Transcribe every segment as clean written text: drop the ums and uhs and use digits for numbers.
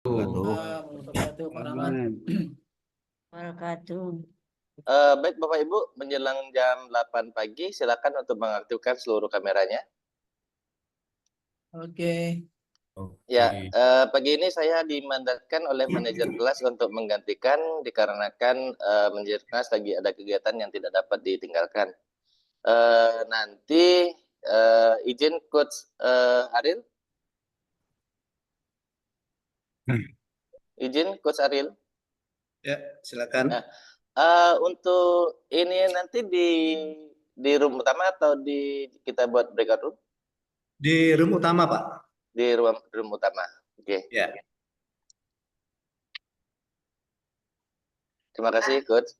Wabarakatuh, Pak Rahmat. Wabarakatuh. Baik Bapak Ibu, menjelang jam 8 pagi, silakan untuk mengaktifkan seluruh kameranya. Oke. Ya, pagi ini saya dimandatkan oleh manajer kelas untuk menggantikan dikarenakan manajer kelas lagi ada kegiatan yang tidak dapat ditinggalkan. Nanti izin Coach Aril. Izin Coach Aril. Ya, silakan. Nah, untuk ini nanti di room utama atau kita buat breakout room? Di room utama, Pak. Di room utama. Oke. Ya. Terima kasih, Coach.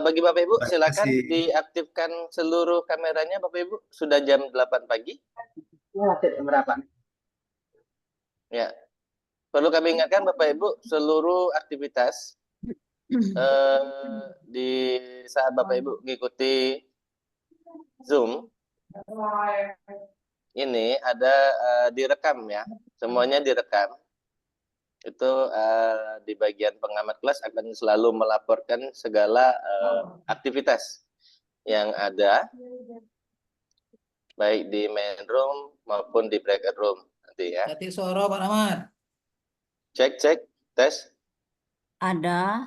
Bagi Bapak Ibu, silakan diaktifkan seluruh kameranya, Bapak Ibu. Sudah jam 8 pagi. Berapa? Ya. Perlu kami ingatkan Bapak Ibu, seluruh aktivitas di saat Bapak Ibu mengikuti Zoom ini ada direkam ya. Semuanya direkam. Itu di bagian pengamat kelas akan selalu melaporkan segala aktivitas yang ada baik di main room maupun di breakout room nanti ya. Ketik suara Pak Rahmat. Cek tes. Ada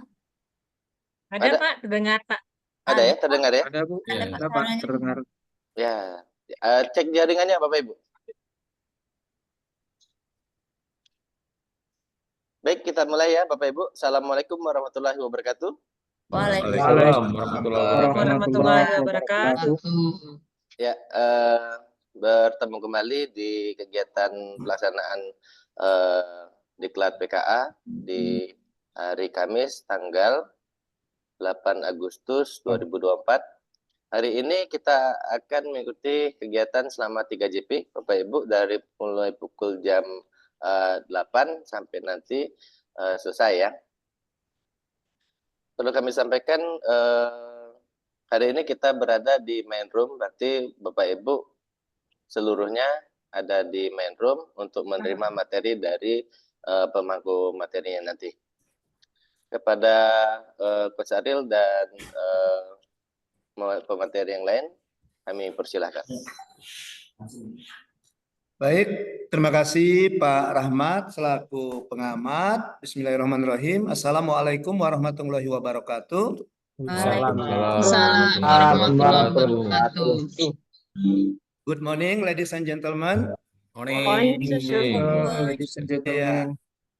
Pak, terdengar Pak. Ada ya, terdengar ya? Ada Bu. Ada Ada Pak, terdengar. Ya, cek jaringannya Bapak Ibu. Baik, kita mulai ya Bapak Ibu. Assalamualaikum warahmatullahi wabarakatuh. Waalaikumsalam warahmatullahi wabarakatuh. Ya, bertemu kembali di kegiatan pelaksanaan Diklat PKA di hari Kamis tanggal 8 Agustus 2024. Hari ini kita akan mengikuti kegiatan selama 3 JP Bapak Ibu dari mulai pukul jam 8 sampai nanti selesai ya. Perlu kami sampaikan hari ini kita berada di main room, berarti Bapak Ibu seluruhnya ada di main room untuk menerima materi dari pemangku materinya nanti. Kepada Coach Aril dan pemateri yang lain, kami persilahkan. Baik, terima kasih Pak Rahmat selaku pengamat. Bismillahirrahmanirrahim. Assalamualaikum warahmatullahi wabarakatuh. Waalaikumsalam warahmatullahi wabarakatuh. Good morning, ladies and gentlemen. Ladies and gentlemen.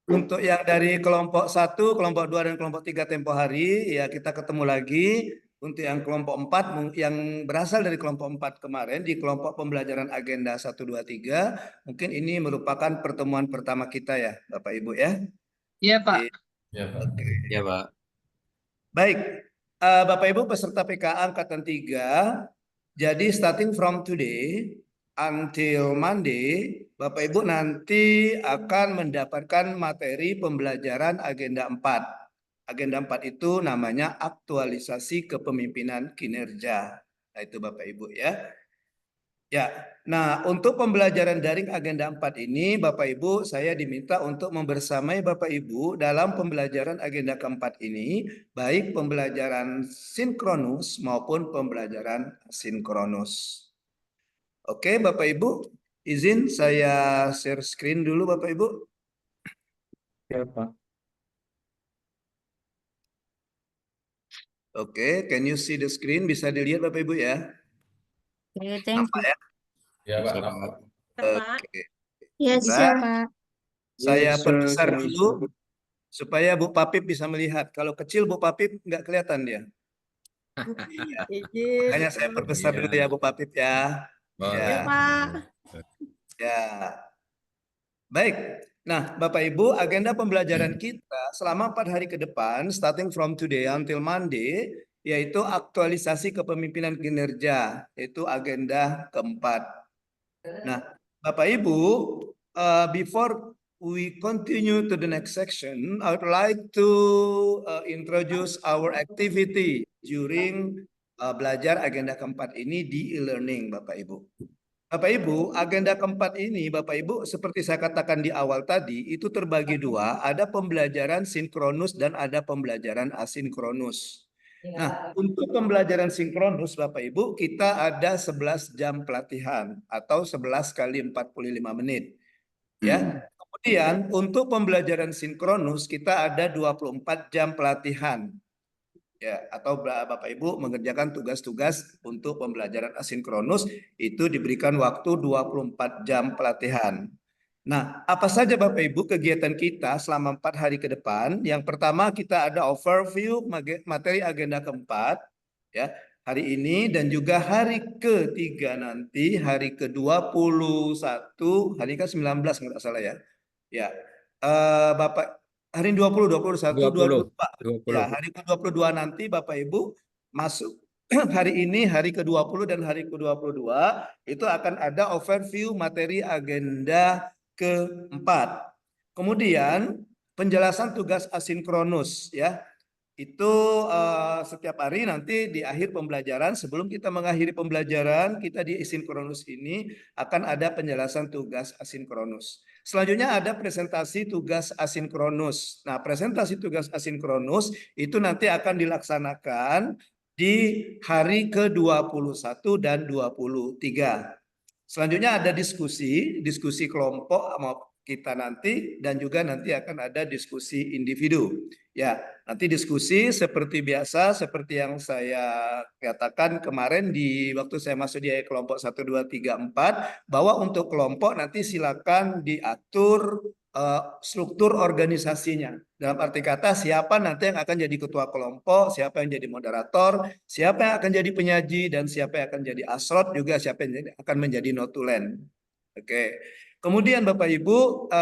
Untuk yang dari kelompok 1, kelompok 2, dan kelompok 3 tempo hari, ya kita ketemu lagi. Untuk yang kelompok 4, yang berasal dari kelompok 4 kemarin, di kelompok pembelajaran agenda 1, 2, 3, mungkin ini merupakan pertemuan pertama kita ya, Bapak Ibu ya? Iya, Pak. Iya, Pak. Iya, Pak. Baik, Bapak Ibu peserta PKA Angkatan 3, jadi starting from today until Monday, Bapak Ibu nanti akan mendapatkan materi pembelajaran agenda 4. Agenda 4 itu namanya aktualisasi kepemimpinan kinerja. Nah, itu Bapak Ibu ya. Ya, nah untuk pembelajaran daring agenda 4 ini Bapak Ibu saya diminta untuk membersamai Bapak Ibu dalam pembelajaran agenda keempat ini, baik pembelajaran sinkronus maupun pembelajaran asinkronus. Oke Bapak Ibu, izin saya share screen dulu Bapak Ibu. Ya, Pak. Oke, can you see the screen? Bisa dilihat Bapak Ibu ya? Oke, thank you. Ya? Ya Pak, nampak. Oke. Ya, siapa? Saya perbesar dulu supaya Bu Papip bisa melihat. Kalau kecil Bu Papip nggak kelihatan dia. Makanya saya perbesar dulu ya Bu Papip ya. Ya, Pak. Ya. Baik. Nah, Bapak Ibu, agenda pembelajaran kita selama 4 hari ke depan, starting from today until Monday, yaitu aktualisasi kepemimpinan kinerja, yaitu agenda keempat. Nah, Bapak Ibu, before we continue to the next section, I would like to introduce our activity during belajar agenda keempat ini di e-learning, Bapak Ibu. Bapak Ibu, agenda keempat ini, Bapak Ibu, seperti saya katakan di awal tadi, itu terbagi dua, ada pembelajaran sinkronus dan ada pembelajaran asinkronus. Nah, untuk pembelajaran sinkronus, Bapak Ibu, kita ada 11 jam pelatihan atau 11 kali 45 menit. Ya. Kemudian untuk pembelajaran sinkronus kita ada 24 jam pelatihan. Ya, atau Bapak Ibu mengerjakan tugas-tugas untuk pembelajaran asinkronus itu diberikan waktu 24 jam pelatihan. Nah, apa saja Bapak Ibu kegiatan kita selama 4 hari ke depan? Yang pertama kita ada overview materi agenda keempat ya, hari ini dan juga hari ketiga nanti, hari ke-21, hari ke-19 nggak salah ya. Ya. Bapak hari 20, 21, 22. Ya, hari ke-22 nanti Bapak Ibu masuk hari ini, hari ke-20 dan hari ke-22 itu akan ada overview materi agenda keempat. Kemudian penjelasan tugas asinkronus ya. Itu setiap hari nanti di akhir pembelajaran, sebelum kita mengakhiri pembelajaran, kita di asinkronus ini akan ada penjelasan tugas asinkronus. Selanjutnya ada presentasi tugas asinkronus. Nah, presentasi tugas asinkronus itu nanti akan dilaksanakan di hari ke-21 dan 23. Selanjutnya ada diskusi kelompok kita nanti dan juga nanti akan ada diskusi individu. Ya, nanti diskusi seperti biasa, seperti yang saya katakan kemarin di waktu saya masuk di kelompok 1, 2, 3, 4, bahwa untuk kelompok nanti silakan diatur struktur organisasinya. Dalam arti kata siapa nanti yang akan jadi ketua kelompok, siapa yang jadi moderator, siapa yang akan jadi penyaji, dan siapa yang akan jadi asrot, juga siapa yang akan menjadi notulen. Oke. Kemudian Bapak Ibu,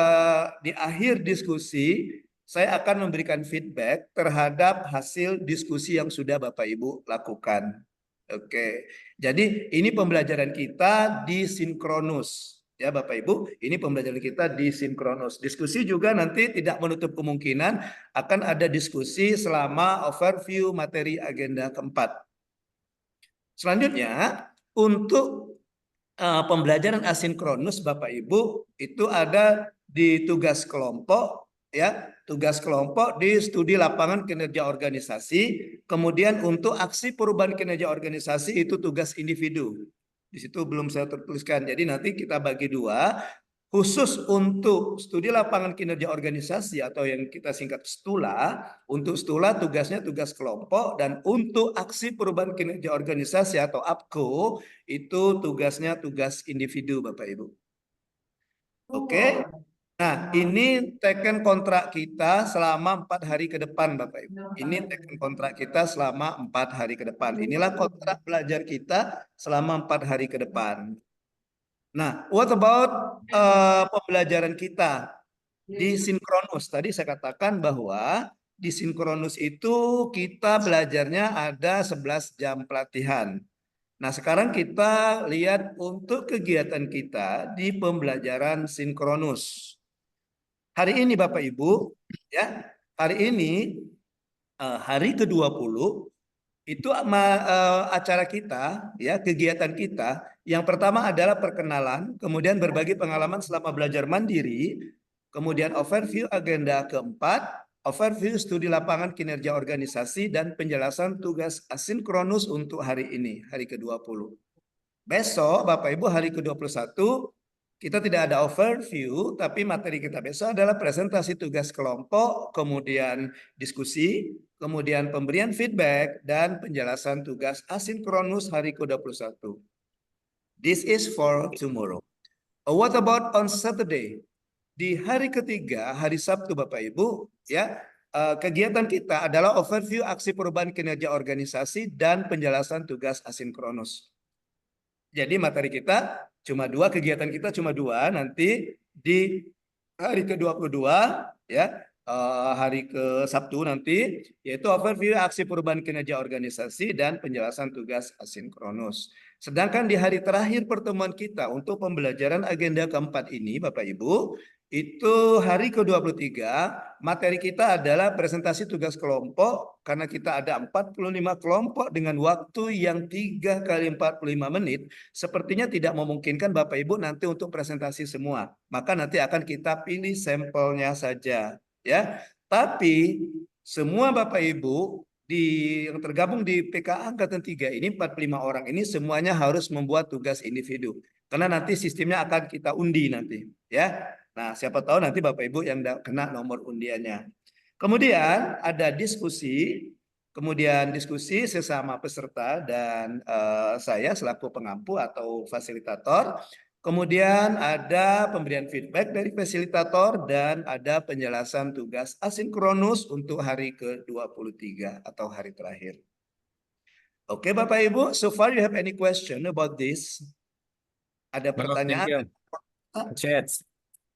di akhir diskusi, saya akan memberikan feedback terhadap hasil diskusi yang sudah Bapak Ibu lakukan. Oke. Jadi ini pembelajaran kita di sinkronus. Ya Bapak Ibu, ini pembelajaran kita di sinkronus. Diskusi juga nanti tidak menutup kemungkinan akan ada diskusi selama overview materi agenda keempat. Selanjutnya, untuk pembelajaran asinkronus Bapak Ibu itu ada di tugas kelompok ya, tugas kelompok di studi lapangan kinerja organisasi, kemudian untuk aksi perubahan kinerja organisasi itu tugas individu. Di situ belum saya tertuliskan. Jadi nanti kita bagi dua, khusus untuk studi lapangan kinerja organisasi atau yang kita singkat STULA. Untuk STULA tugasnya tugas kelompok, dan untuk aksi perubahan kinerja organisasi atau APKO itu tugasnya tugas individu Bapak Ibu. Oke. Nah, ini teken kontrak kita selama 4 hari ke depan Bapak Ibu. Ini teken kontrak kita selama 4 hari ke depan. Inilah kontrak belajar kita selama 4 hari ke depan. Nah, what about pembelajaran kita di sinkronus? Tadi saya katakan bahwa di sinkronus itu kita belajarnya ada 11 jam pelatihan. Nah, sekarang kita lihat untuk kegiatan kita di pembelajaran sinkronus. Hari ini Bapak Ibu, ya, hari ini hari ke-20 itu acara kita, ya, kegiatan kita. Yang pertama adalah perkenalan, kemudian berbagi pengalaman selama belajar mandiri, kemudian overview agenda keempat, overview studi lapangan kinerja organisasi, dan penjelasan tugas asinkronus untuk hari ini, hari ke-20. Besok, Bapak Ibu, hari ke-21, kita tidak ada overview, tapi materi kita besok adalah presentasi tugas kelompok, kemudian diskusi, kemudian pemberian feedback, dan penjelasan tugas asinkronus hari ke-21. This is for tomorrow. What about on Saturday? Di hari ketiga, hari Sabtu Bapak Ibu, ya, kegiatan kita adalah overview aksi perubahan kinerja organisasi dan penjelasan tugas asinkronus. Jadi materi kita cuma dua, kegiatan kita cuma dua, nanti di hari ke-22 ya, hari ke Sabtu nanti, yaitu overview aksi perubahan kinerja organisasi dan penjelasan tugas asinkronus. Sedangkan di hari terakhir pertemuan kita untuk pembelajaran agenda keempat ini Bapak Ibu, itu hari ke-23, materi kita adalah presentasi tugas kelompok, karena kita ada 45 kelompok dengan waktu yang 3 kali 45 menit, sepertinya tidak memungkinkan Bapak Ibu nanti untuk presentasi semua. Maka nanti akan kita pilih sampelnya saja, ya. Tapi semua Bapak Ibu yang tergabung di PKA Angkatan 3 ini 45 orang ini semuanya harus membuat tugas individu. Karena nanti sistemnya akan kita undi nanti, ya. Nah, siapa tahu nanti Bapak Ibu yang kena nomor undiannya. Kemudian ada diskusi, sesama peserta dan saya selaku pengampu atau fasilitator. Kemudian ada pemberian feedback dari fasilitator dan ada penjelasan tugas asinkronus untuk hari ke-23 atau hari terakhir. Oke, Bapak Ibu, so far you have any question about this? Ada pertanyaan? Chat.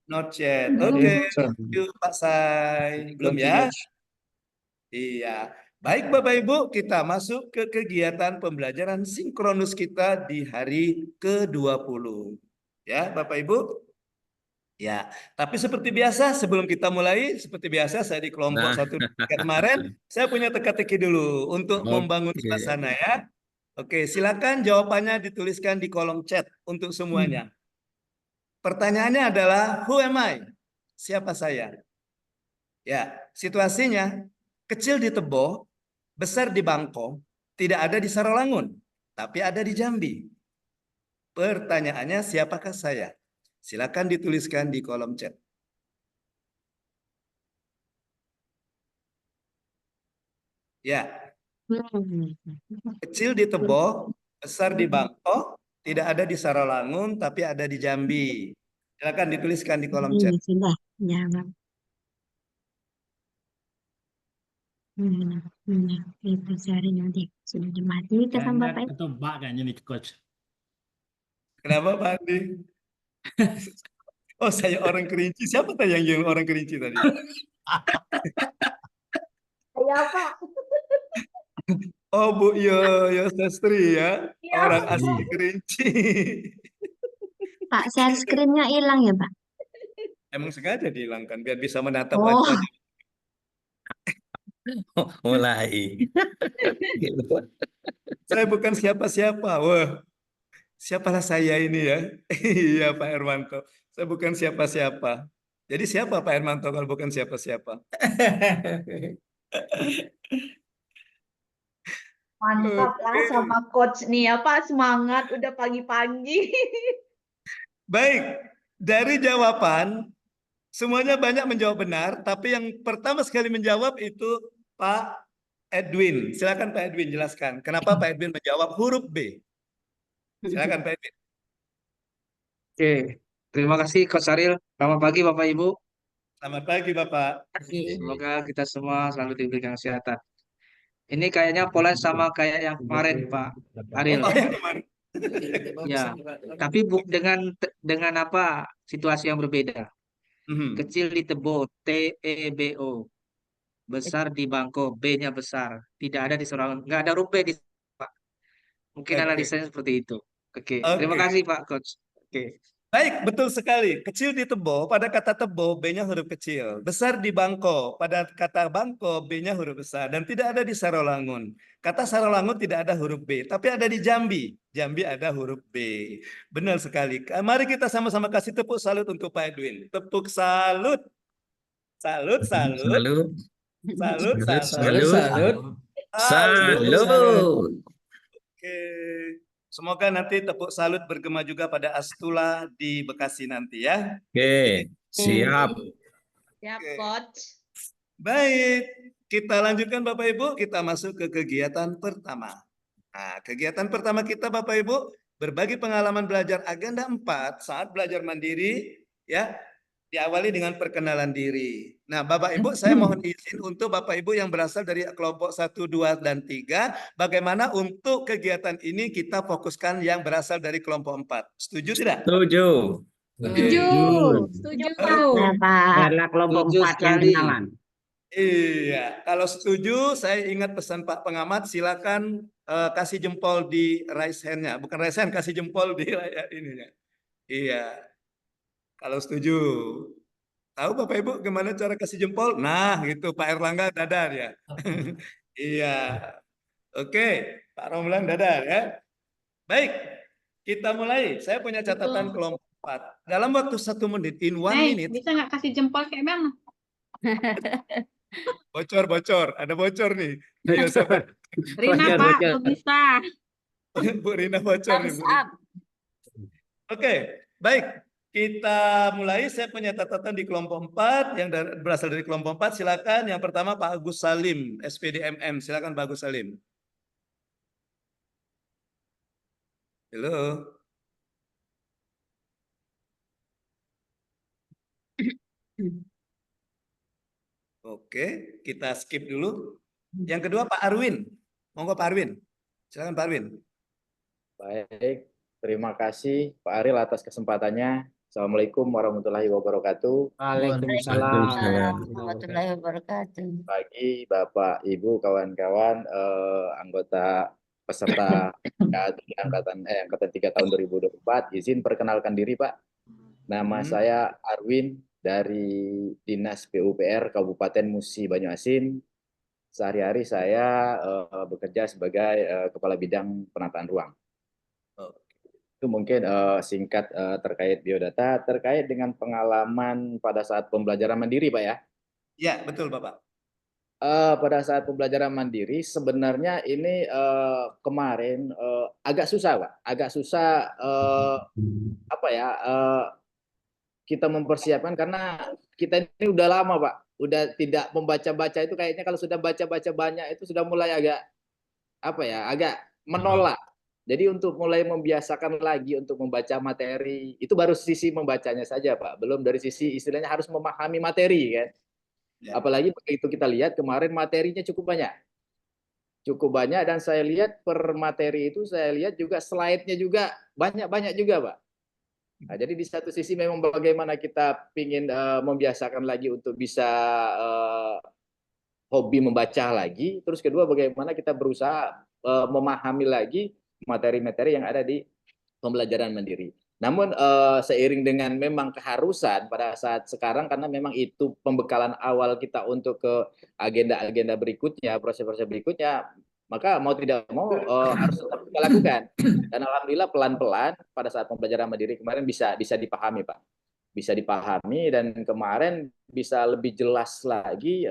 Not yet. Oke, thank you Pak Sai. Belum ya? Iya. Baik Bapak Ibu, kita masuk ke kegiatan pembelajaran sinkronus kita di hari ke-20. Ya, Bapak Ibu? Ya, tapi seperti biasa sebelum kita mulai, seperti biasa saya di kelompok 1 kemarin, saya punya teka-teki dulu untuk membangun suasana ya. Oke, silakan jawabannya dituliskan di kolom chat untuk semuanya. Pertanyaannya adalah, who am I? Siapa saya? Ya, situasinya kecil di Tebo, besar di Bangko, tidak ada di Sarawangun, tapi ada di Jambi. Pertanyaannya, siapakah saya? Silakan dituliskan di kolom chat. Ya, kecil di Tebo, besar di Bangko, tidak ada di Sarawangun, tapi ada di Jambi. Silakan dituliskan di kolom chat. Sudah jawab. Itu cari nanti sudah dimatikan sama Bapak. Ketebak kayaknya nih coach. Kenapa Pak Andi? Oh, saya orang Kerinci. Siapa tadi yang orang Kerinci tadi? Saya Pak. Oh, Bu Yo Sastri ya. Orang asli Kerinci. Pak, share screen-nya hilang ya, Pak? Emang sengaja dihilangkan biar bisa menatap Oh. wajah. Mulai. Saya bukan siapa-siapa. Wah, siapalah saya ini ya? Iya Pak Hermanto. Saya bukan siapa-siapa. Jadi siapa Pak Hermanto kalau bukan siapa-siapa? Mantap lah sama coach nih ya Pak, semangat udah pagi-pagi. Baik, dari jawaban semuanya banyak menjawab benar, tapi yang pertama sekali menjawab itu Pak Edwin. Silakan Pak Edwin jelaskan kenapa Pak Edwin menjawab huruf B. Silakan Pak Edwin. Oke, terima kasih Coach Saril. Selamat pagi Bapak Ibu. Selamat pagi Bapak. Semoga kita semua selalu diberikan kesehatan. Ini kayaknya pola sama kayak yang kemarin Pak Ariel. Oh, yang kemarin. Ya, tapi dengan apa situasi yang berbeda. Kecil di Tebo, TEBO. Besar di Bangko, B-nya besar. Tidak ada di Sarawangun. Nggak ada huruf B di Pak. Mungkin Oke. analisanya seperti itu. Oke, Oke. terima kasih Pak Coach. Oke. Baik, betul sekali. Kecil di Tebo, pada kata Tebo, B-nya huruf kecil. Besar di Bangko, pada kata Bangko, B-nya huruf besar. Dan tidak ada di Sarawangun. Kata Sarawangun tidak ada huruf B, tapi ada di Jambi. Jambi ada huruf B. Benar sekali. Mari kita sama-sama kasih tepuk salut untuk Pak Edwin. Tepuk salut. Salut, salut. Salut. Salut, salut. Salut. Salut. Oke. Semoga nanti tepuk salut bergema juga pada Astula di Bekasi nanti ya. Oke, siap. Siap Oke. coach. Baik, kita lanjutkan Bapak Ibu, kita masuk ke kegiatan pertama. Nah, kegiatan pertama kita Bapak Ibu, berbagi pengalaman belajar agenda 4 saat belajar mandiri ya. Diawali dengan perkenalan diri. Nah, Bapak Ibu, saya mohon izin untuk Bapak Ibu yang berasal dari kelompok 1, 2, dan 3, bagaimana untuk kegiatan ini kita fokuskan yang berasal dari kelompok 4. Setuju tidak? Setuju. Setuju. Setuju. Ya, Pak. Karena kelompok Setuju 4 yang sekali. kenalan. Iya, kalau setuju, saya ingat pesan Pak Pengamat, silakan kasih jempol di raise hand-nya. Bukan raise hand, kasih jempol di layar ininya. Iya, kalau setuju. Tahu Bapak Ibu gimana cara kasih jempol? Nah, gitu Pak Erlangga dadar ya. Iya. Oke, Pak Romlan dadar ya. Baik, kita mulai. Saya punya catatan kelompok 4. Dalam waktu 1 menit, in 1 minute, bisa nggak kasih jempol kayak Bang? bocor, ada bocor nih. Iya, siapa? Rina, Bocor, Pak, bocor. kok bisa? Bu Rina bocor nih, Bu Rina. Oke, baik. Kita mulai. Saya punya catatan di kelompok 4 yang berasal dari kelompok 4. Silakan. Yang pertama Pak Agus Salim, SPDMM. Silakan Pak Agus Salim. Halo. Oke, kita skip dulu. Yang kedua Pak Arwin. Monggo Pak Arwin. Silakan Pak Arwin. Baik, terima kasih Pak Aril atas kesempatannya. Assalamualaikum warahmatullahi wabarakatuh. Waalaikumsalam. Warahmatullahi wabarakatuh. Pagi Bapak, Ibu, kawan-kawan, anggota peserta angkatan 3 tahun 2024. Izin perkenalkan diri Pak. Nama saya Arwin dari Dinas PUPR Kabupaten Musi Banyuasin. Sehari-hari saya bekerja sebagai Kepala Bidang Penataan Ruang. Itu mungkin singkat terkait biodata, terkait dengan pengalaman pada saat pembelajaran mandiri, Pak ya. Ya, betul Bapak. Pada saat pembelajaran mandiri sebenarnya ini kemarin agak susah, Pak. Agak susah kita mempersiapkan karena kita ini udah lama, Pak. Udah tidak membaca-baca itu kayaknya kalau sudah baca-baca banyak itu sudah mulai agak menolak. Jadi untuk mulai membiasakan lagi untuk membaca materi, itu baru sisi membacanya saja Pak, belum dari sisi istilahnya harus memahami materi kan. Ya. Apalagi begitu kita lihat kemarin materinya cukup banyak. Cukup banyak dan saya lihat per materi itu saya lihat juga slide-nya juga banyak-banyak juga Pak. Nah, jadi di satu sisi memang bagaimana kita ingin membiasakan lagi untuk bisa hobi membaca lagi, terus kedua bagaimana kita berusaha memahami lagi materi-materi yang ada di pembelajaran mandiri. Namun seiring dengan memang keharusan pada saat sekarang karena memang itu pembekalan awal kita untuk ke agenda-agenda berikutnya, proses-proses berikutnya, maka mau tidak mau harus tetap kita lakukan. Dan alhamdulillah pelan-pelan pada saat pembelajaran mandiri kemarin bisa dipahami, Pak. Bisa dipahami dan kemarin bisa lebih jelas lagi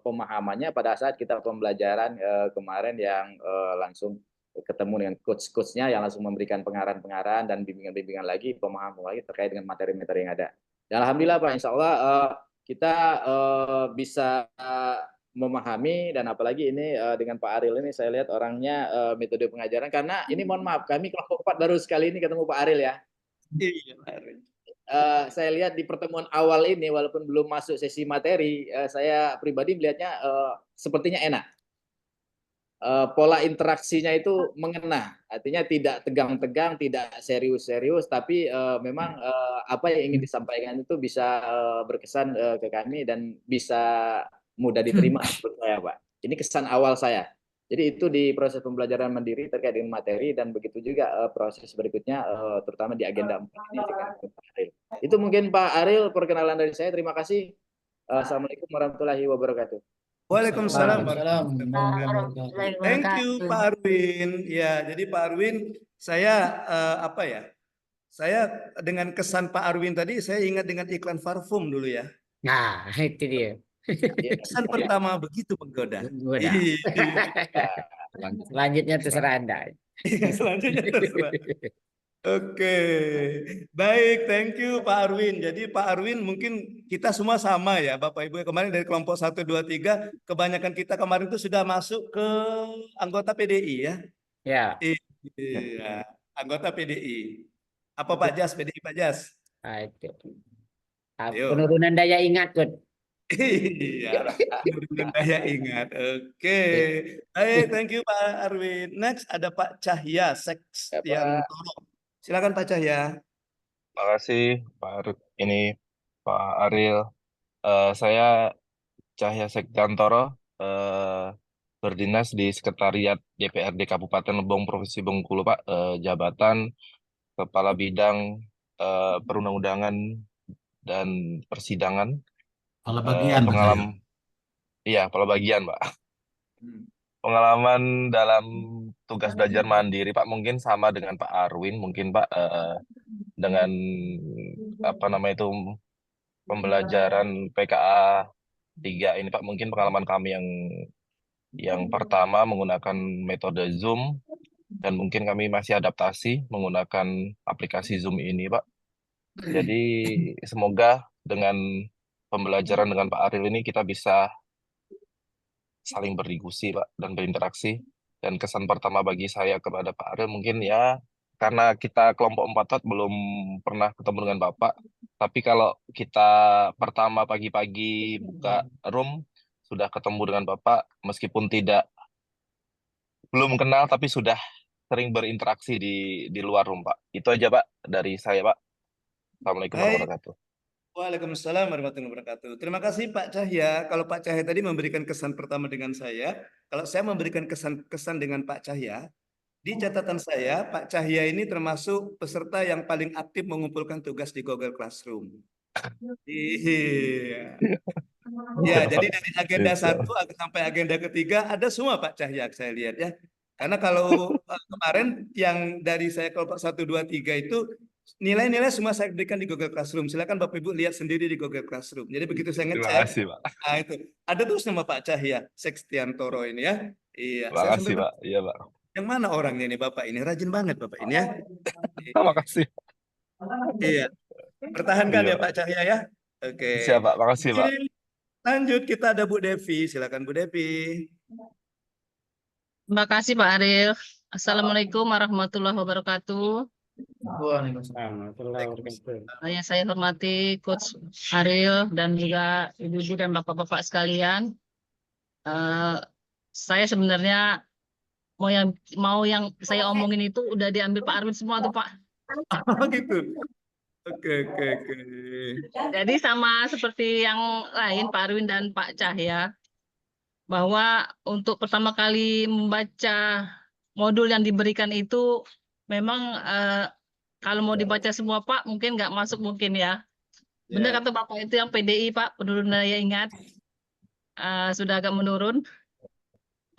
pemahamannya pada saat kita pembelajaran kemarin yang langsung ketemu dengan coach-coachnya yang langsung memberikan pengarahan-pengarahan dan bimbingan-bimbingan lagi, pemahaman lagi terkait dengan materi-materi yang ada. Dan alhamdulillah Pak, insya Allah kita bisa memahami dan apalagi ini dengan Pak Aril ini saya lihat orangnya metode pengajaran karena ini mohon maaf kami kelompok 4 baru sekali ini ketemu Pak Aril ya. Iya, Pak Aril. Saya lihat di pertemuan awal ini walaupun belum masuk sesi materi, saya pribadi melihatnya sepertinya enak. Pola interaksinya itu mengena, artinya tidak tegang-tegang, tidak serius-serius, tapi memang apa yang ingin disampaikan itu bisa berkesan ke kami dan bisa mudah diterima menurut saya, Pak. Ini kesan awal saya. Jadi itu di proses pembelajaran mandiri terkait dengan materi dan begitu juga proses berikutnya, terutama di agenda 4 ini dengan Pak Aril. Itu mungkin Pak Aril perkenalan dari saya. Terima kasih. Assalamualaikum warahmatullahi wabarakatuh. Waalaikumsalam. Warahmatullahi Thank you wabarakatuh. Pak Arwin. Ya, jadi Pak Arwin, saya Saya dengan kesan Pak Arwin tadi, saya ingat dengan iklan parfum dulu ya. Nah, itu dia. Kesan pertama begitu menggoda. Menggoda. Iya. Selanjutnya terserah Anda. Selanjutnya terserah. Oke, baik, thank you Pak Arwin. Jadi Pak Arwin mungkin kita semua sama ya Bapak Ibu. Kemarin dari kelompok 1, 2, 3, kebanyakan kita kemarin itu sudah masuk ke anggota PDI ya. Ya. Iya, anggota PDI. Apa Pak Jas, PDI Pak Jas? Nah, itu. Ayo. Penurunan daya ingat, Kut. Iya, penurunan daya ingat. Oke, baik, thank you Pak Arwin. Next ada Pak Cahya Sektiantoro. Silakan Pak Cahya. Terima kasih Pak Aril. Saya Cahya Sektiantoro, berdinas di Sekretariat DPRD Kabupaten Lebong Provinsi Bengkulu, Pak. Jabatan Kepala Bidang Perundang-undangan dan persidangan. Kepala bagian Pak saya. Iya, kepala bagian, Pak. Hmm. Pengalaman dalam tugas belajar mandiri, Pak, mungkin sama dengan Pak Arwin, mungkin Pak, dengan apa namanya itu pembelajaran PKA 3 ini, Pak, mungkin pengalaman kami yang pertama menggunakan metode Zoom, dan mungkin kami masih adaptasi menggunakan aplikasi Zoom ini, Pak. Jadi semoga dengan pembelajaran dengan Pak Aril ini kita bisa saling berdiskusi, Pak, dan berinteraksi. Dan kesan pertama bagi saya kepada Pak Aril mungkin ya, karena kita kelompok 4 Pak belum pernah ketemu dengan Bapak, tapi kalau kita pertama pagi-pagi buka room, sudah ketemu dengan Bapak, meskipun belum kenal, tapi sudah sering berinteraksi di luar room, Pak. Itu aja, Pak, dari saya, Pak. Assalamualaikum Baik. warahmatullahi wabarakatuh. Waalaikumsalam warahmatullahi wabarakatuh. Terima kasih Pak Cahya. Kalau Pak Cahya tadi memberikan kesan pertama dengan saya, kalau saya memberikan kesan dengan Pak Cahya, di catatan saya Pak Cahya ini termasuk peserta yang paling aktif mengumpulkan tugas di Google Classroom. Iya. Ya, jadi dari agenda 1 sampai agenda ketiga ada semua Pak Cahya saya lihat ya. Karena kalau kemarin yang dari saya kelompok 1, 2, 3 itu nilai-nilai semua saya berikan di Google Classroom. Silakan Bapak Ibu lihat sendiri di Google Classroom. Jadi begitu saya Terima ngecek, kasih, Pak. nah itu ada terus nama Pak Cahya Sekstiantoro ini ya. Iya, Terima saya kasih, sampai Pak. Iya, Pak. yang mana orangnya ini Bapak ini rajin banget Bapak ini ya. Terima kasih. Iya, pertahankan Iya, ya Pak Cahya ya. Oke. Siap, Pak. Makasih, Pak. Lanjut kita ada Bu Devi. Silakan Bu Devi. Terima kasih Pak Ariel. Assalamualaikum warahmatullahi wabarakatuh. Yang saya hormati Coach Ariel dan juga ibu-ibu dan bapak-bapak sekalian. Saya sebenarnya mau yang saya omongin itu udah diambil Pak Arwin semua tuh Pak. Oh gitu. Oke. Jadi sama seperti yang lain Pak Arwin dan Pak Cahya, bahwa untuk pertama kali membaca modul yang diberikan itu memang kalau mau dibaca semua Pak mungkin nggak masuk mungkin ya. Benar kata Bapak itu yang PDI Pak, penurunan daya ingat sudah agak menurun.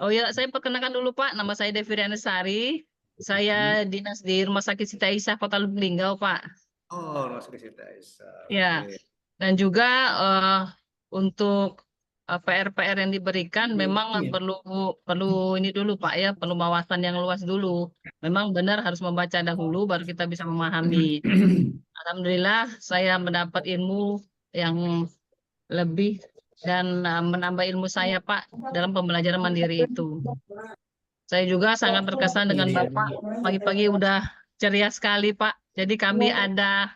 Oh ya, saya perkenalkan dulu Pak, nama saya Devi Sari. Saya dinas di Rumah Sakit Siti Aisyah Kota Lubuk Linggau Pak. Oh, Rumah Sakit Siti Aisyah. Ya, Oke. dan juga untuk PR-PR yang diberikan memang perlu ini dulu Pak ya, perlu wawasan yang luas dulu. Memang benar harus membaca dahulu baru kita bisa memahami. Alhamdulillah saya mendapat ilmu yang lebih dan menambah ilmu saya Pak dalam pembelajaran mandiri itu. Saya juga sangat terkesan dengan Bapak, pagi-pagi udah ceria sekali Pak. Jadi kami ada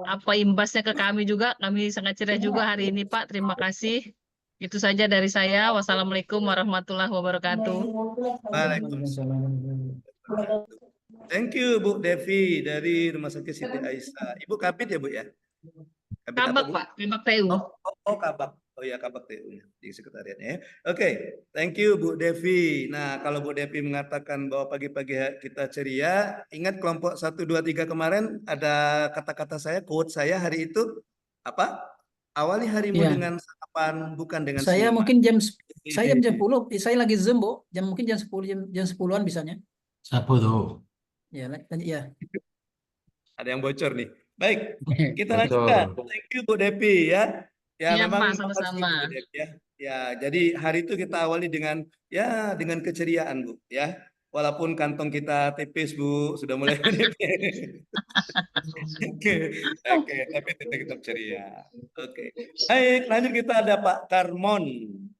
apa imbasnya ke kami juga, kami sangat ceria juga hari ini Pak. Terima kasih. Itu saja dari saya. Wassalamualaikum warahmatullahi wabarakatuh. Waalaikumsalam. Thank you Bu Devi dari Rumah Sakit Siti Aisyah. Ibu Kabit ya Bu ya? Kabit apa, Kabak Bu? Pak, Kabak TU. Oh Kabak. Oh ya Kabak TU di sekretariatnya. Oke, thank you Bu Devi. Nah, kalau Bu Devi mengatakan bahwa pagi-pagi kita ceria, ingat kelompok 1, 2, 3 kemarin ada kata-kata saya, quote saya hari itu apa? Awali harimu Iya. dengan sarapan, bukan dengan Saya senyuman. mungkin jam 10, saya lagi Zoom, Bu. Mungkin jam 10 jam 10-an bisanya. Siapa tuh? Ya, ya. Ada yang bocor nih. Baik, kita Betul. lanjutkan. Thank you Bu Devi ya. Ya Iya, memang Pak, sama-sama. Bu Devi ya. Ya, jadi hari itu kita awali dengan dengan keceriaan Bu ya. Walaupun kantong kita tipis Bu, sudah mulai menipis. Oke, tapi tetap ceria. Oke. Baik, lanjut kita ada Pak Karmon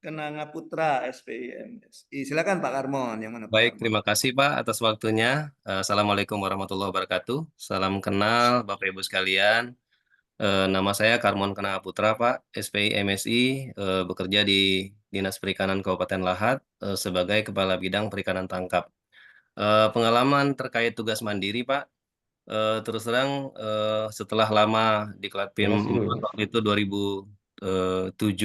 Kenanga Putra SPIMSI. Silakan Pak Karmon, yang mana Pak Baik, Karmon? terima kasih Pak atas waktunya. Assalamualaikum warahmatullahi wabarakatuh. Salam kenal Bapak Ibu sekalian. Nama saya Karmon Kenanga Putra Pak, SPI MSI, bekerja di Dinas Perikanan Kabupaten Lahat sebagai Kepala Bidang Perikanan Tangkap. Pengalaman terkait tugas mandiri Pak, terus terang setelah lama di Klatpim 4 waktu itu 2007,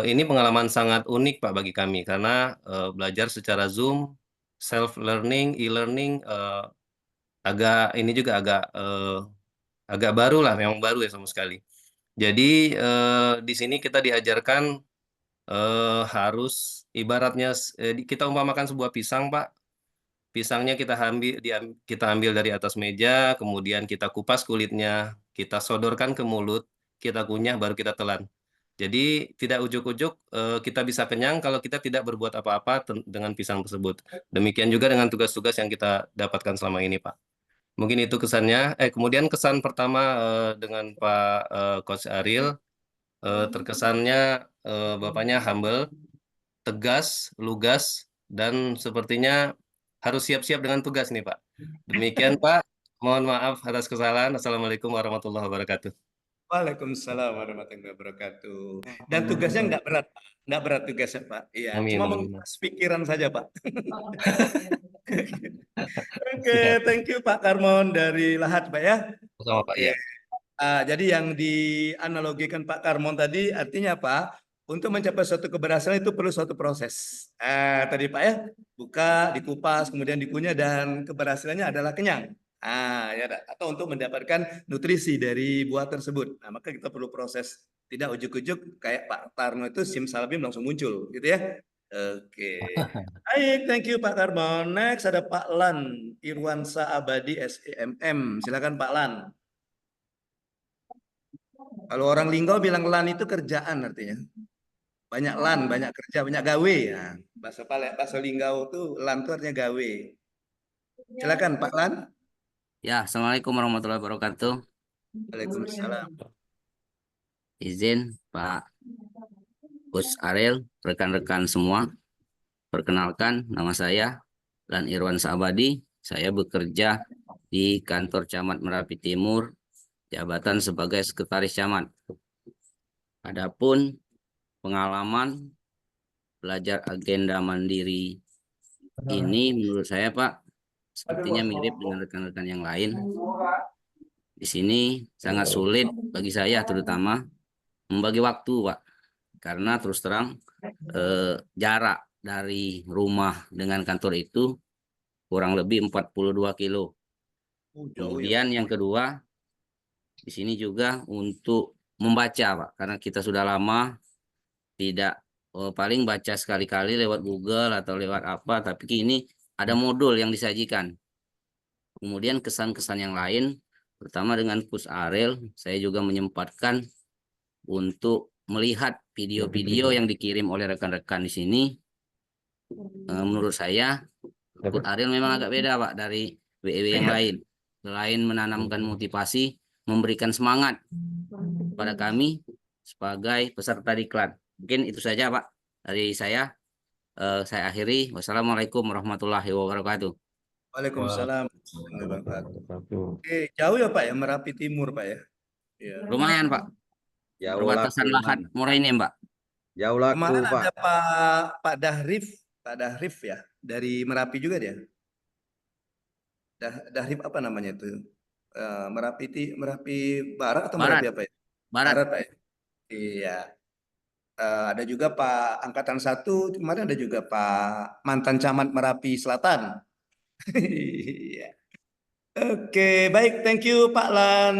ini pengalaman sangat unik Pak bagi kami karena belajar secara Zoom, self learning, e-learning agak agak baru lah, memang baru ya sama sekali. Jadi di sini kita diajarkan harus ibaratnya kita umpamakan sebuah pisang, Pak. Pisangnya kita ambil dari atas meja, kemudian kita kupas kulitnya, kita sodorkan ke mulut, kita kunyah, baru kita telan. Jadi tidak ujuk-ujuk kita bisa kenyang kalau kita tidak berbuat apa-apa dengan pisang tersebut. Demikian juga dengan tugas-tugas yang kita dapatkan selama ini, Pak. Mungkin itu kesannya. Kemudian kesan pertama dengan Pak Coach Ariel, terkesannya Bapaknya humble, tegas, lugas, dan sepertinya harus siap-siap dengan tugas nih, Pak. Demikian, Pak. Mohon maaf atas kesalahan. Assalamualaikum warahmatullahi wabarakatuh. Waalaikumsalam warahmatullahi wabarakatuh. Dan tugasnya nggak berat, Pak. Nggak berat tugasnya, Pak. Iya, Amin, cuma amin. menguras pikiran saja, Pak. Oke, Siap. thank you Pak Karmon dari Lahat, Pak ya. Sama, Pak. Oke. Ya. Jadi yang dianalogikan Pak Karmon tadi artinya apa? Untuk mencapai suatu keberhasilan itu perlu suatu proses. Tadi Pak ya, buka, dikupas, kemudian dikunyah, dan keberhasilannya adalah kenyang. Ya, atau untuk mendapatkan nutrisi dari buah tersebut. Nah, maka kita perlu proses. Tidak ujuk-ujuk kayak Pak Tarno itu simsalabim langsung muncul, gitu ya. Oke. Baik, thank you Pak Karmon. Next ada Pak Lan Irwansa Abadi SEMM. Silakan Pak Lan. Kalau orang Linggau bilang lan itu kerjaan artinya. Banyak lan, banyak kerja, banyak gawe. Nah, bahasa Linggau itu lan itu artinya gawe. Silakan Pak Lan. Ya, Assalamualaikum warahmatullahi wabarakatuh. Waalaikumsalam. Izin Pak Coach Ariel, rekan-rekan semua. Perkenalkan, nama saya Lan Irwan Sabadi. Saya bekerja di kantor Camat Merapi Timur, jabatan sebagai sekretaris camat. Adapun pengalaman belajar agenda mandiri ini menurut saya, Pak, sepertinya mirip dengan rekan-rekan yang lain. Di sini sangat sulit bagi saya, terutama membagi waktu, Pak, karena terus terang jarak dari rumah dengan kantor itu kurang lebih 42 kilo. Kemudian yang kedua, di sini juga untuk membaca, Pak, karena kita sudah lama tidak paling baca sekali-kali lewat Google atau lewat apa, tapi kini ada modul yang disajikan. Kemudian kesan-kesan yang lain, pertama dengan Coach Ariel, saya juga menyempatkan untuk melihat video-video yang dikirim oleh rekan-rekan di sini. Menurut saya, Coach Ariel memang agak beda, Pak, dari WEW yang lain. Selain menanamkan motivasi, memberikan semangat pada kami sebagai peserta diklat. Mungkin itu saja, Pak, dari saya. Saya akhiri. Wassalamualaikum warahmatullahi wabarakatuh. Waalaikumsalam. Oke, jauh ya Pak ya, Merapi Timur Pak ya. Ya. Lumayan, Pak. Jauh Perbatasan Lahat Moraine, Mbak. Jauh laku, Kemarin Pak. ada Pak Dahrif ya, dari Merapi juga dia. Dahrif apa namanya itu? Merapi Barat atau Barat. Merapi apa ya? Barat. Pak ya. Iya. Ada juga Pak Angkatan 1, kemarin ada juga Pak mantan camat Merapi Selatan. Iya. Oke, baik, thank you Pak Lan.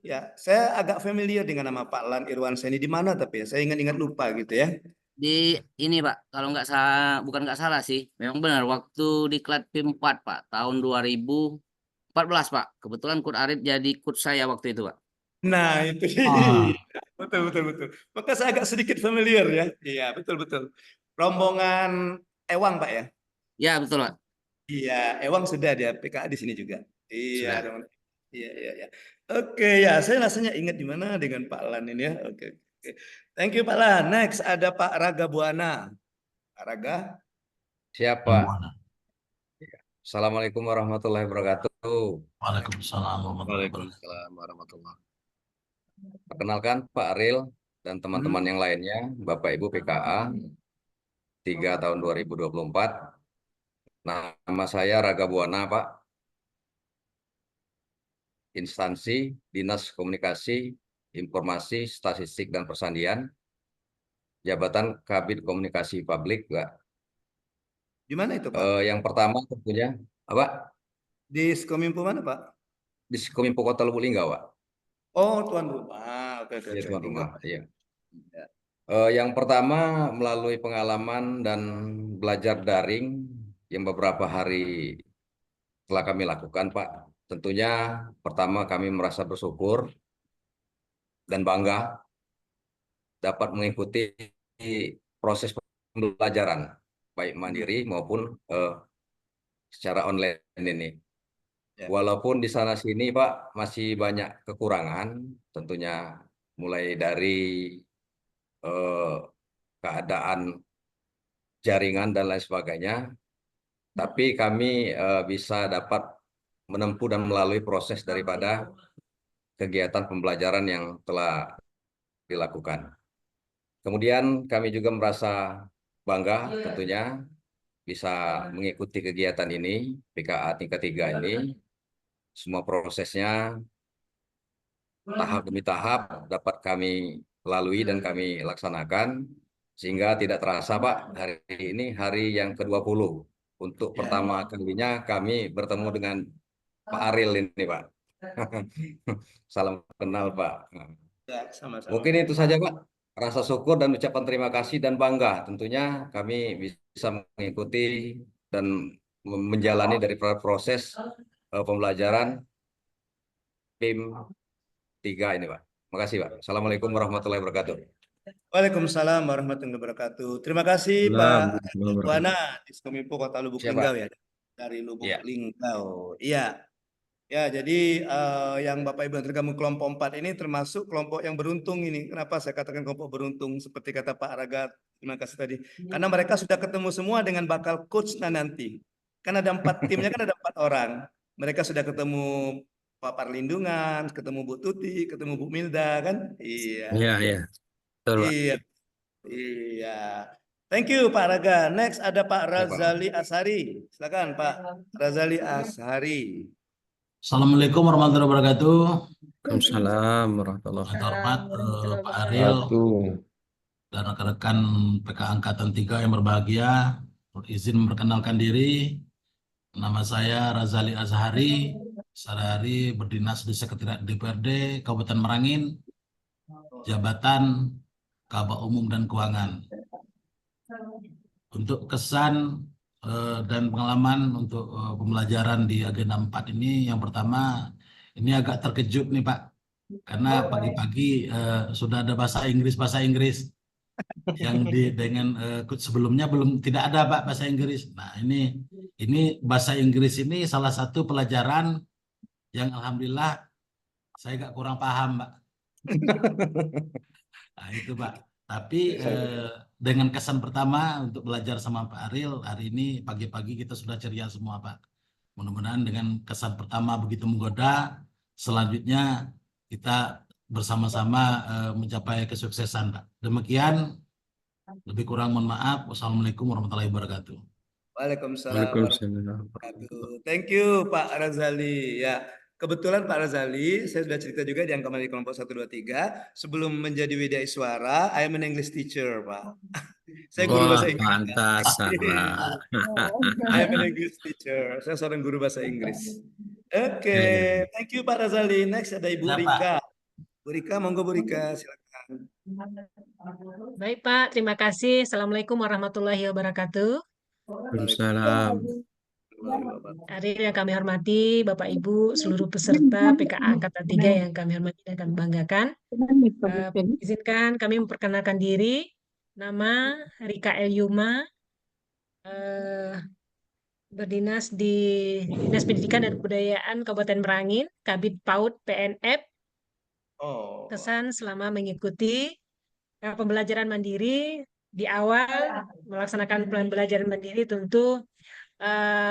Ya, saya agak familiar dengan nama Pak Lan Irwansa ini di mana, tapi ya, saya ingat-ingat lupa gitu ya. Di ini, Pak, kalau nggak salah, bukan nggak salah sih, memang benar waktu di Klat PIM 4, Pak, tahun 2014, Pak. Kebetulan Coach Arief jadi coach saya waktu itu, Pak. Nah, itu betul. Maka saya agak sedikit familiar ya. Iya, betul. Rombongan Ewang, Pak ya. Ya, betul, Pak. Iya, Ewang sudah dia PKA di sini juga. Iya. Iya. Oke, ya, saya rasanya ingat di mana dengan Pak Lan ini ya. Oke. Thank you Pak Lan. Next ada Pak Raga Buana. Pak Raga. Siapa? Assalamualaikum warahmatullahi wabarakatuh. Waalaikumsalam warahmatullahi Warahmatullahi. Perkenalkan Pak Ariel dan teman-teman yang lainnya, Bapak Ibu PKA 3 tahun 2024. Nama saya Raga Buana, Pak. Instansi Dinas Komunikasi, Informasi, Statistik, dan Persandian. Jabatan Kabid Komunikasi Publik, Pak. Di mana itu, Pak? Yang pertama tentunya, apa? Di Skominfo mana, Pak? Di Skominfo Kota Lubuk Linggau, Pak. Oh, tuan rumah. Oke, oke, Ya, oke. tuan Tinggal. rumah. Iya. Ya. Yang pertama melalui pengalaman dan belajar daring yang beberapa hari telah kami lakukan, Pak. Tentunya pertama kami merasa bersyukur dan bangga dapat mengikuti proses pembelajaran baik mandiri maupun secara online ini. Ya. Walaupun di sana sini Pak masih banyak kekurangan, tentunya mulai dari keadaan jaringan dan lain sebagainya, tapi kami bisa dapat menempuh dan melalui proses daripada kegiatan pembelajaran yang telah dilakukan. Kemudian kami juga merasa bangga tentunya bisa mengikuti kegiatan ini, PKA tingkat 3 ini. Semua prosesnya tahap demi tahap dapat kami lalui dan kami laksanakan, sehingga tidak terasa Pak, hari ini hari yang ke-20. Untuk pertama kalinya kami bertemu dengan Pak Aril ini Pak. Salam kenal Pak. Ya, sama-sama. Mungkin itu saja Pak. Rasa syukur dan ucapan terima kasih dan bangga. Tentunya kami bisa mengikuti dan menjalani dari proses pembelajaran PIM 3 ini Pak. Makasih Pak. Assalamualaikum warahmatullahi wabarakatuh. Waalaikumsalam warahmatullahi wabarakatuh. Terima kasih Pak Wana Diskominfo Kota Lubuk Siap, Linggau Pak. ya, dari Lubuk Iya. Linggau. Iya. Ya, jadi yang Bapak Ibu yang tergabung kelompok 4 ini termasuk kelompok yang beruntung ini. Kenapa saya katakan kelompok beruntung? Seperti kata Pak Raga, terima kasih tadi. Karena mereka sudah ketemu semua dengan bakal coach nanti. Kan ada 4 timnya, kan ada 4 orang. Mereka sudah ketemu Pak Parlindungan, ketemu Bu Tuti, ketemu Bu Milda kan? Iya. Iya, iya. Betul, Pak. Iya. Iya. Thank you Pak Raga. Next ada Pak Razali Ashari. Silakan Pak Razali Ashari. Assalamualaikum warahmatullahi wabarakatuh. Waalaikumsalam warahmatullahi Yang terhormat Pak Aril wabarakatuh. dan rekan-rekan PKA Angkatan 3 yang berbahagia, izin memperkenalkan diri. Nama saya Razali Azhari, sehari-hari berdinas di Sekretariat DPRD Kabupaten Merangin, jabatan Kabak Umum dan Keuangan. Untuk kesan dan pengalaman untuk pembelajaran di agenda 4 ini, yang pertama ini agak terkejut nih Pak, karena pagi-pagi sudah ada bahasa Inggris yang dengan sebelumnya tidak ada Pak bahasa Inggris. Nah ini bahasa Inggris ini salah satu pelajaran yang alhamdulillah saya agak kurang paham Pak. Nah itu Pak. Tapi dengan kesan pertama untuk belajar sama Pak Aril, hari ini pagi-pagi kita sudah ceria semua Pak. Mudah-mudahan dengan kesan pertama begitu menggoda, selanjutnya kita bersama-sama mencapai kesuksesan Pak. Demikian, lebih kurang mohon maaf. Wassalamualaikum warahmatullahi wabarakatuh. Waalaikumsalam warahmatullahi wabarakatuh. Thank you Pak Razali. Ya, kebetulan Pak Razali, saya sudah cerita juga di Angkatan kelompok 1, 2, 3. Sebelum menjadi Widya Iswara, I am an English teacher, Pak. Saya guru bahasa Inggris. Pantas, I am an English teacher. Saya seorang guru bahasa Inggris. Oke, thank you Pak Razali. Next ada Ibu Rika. Bu Rika, monggo Bu Rika, silakan. Baik Pak, terima kasih. Assalamualaikum warahmatullahi wabarakatuh. Waalaikumsalam. Hari yang kami hormati, Bapak Ibu, seluruh peserta PKA Angkatan 3 yang kami hormati dan kami banggakan. Izinkan kami memperkenalkan diri. Nama Rika Elyuma, berdinas di Dinas Pendidikan dan Kebudayaan Kabupaten Merangin, Kabid PAUD PNF. Kesan selama mengikuti pembelajaran mandiri, di awal melaksanakan pembelajaran mandiri tentu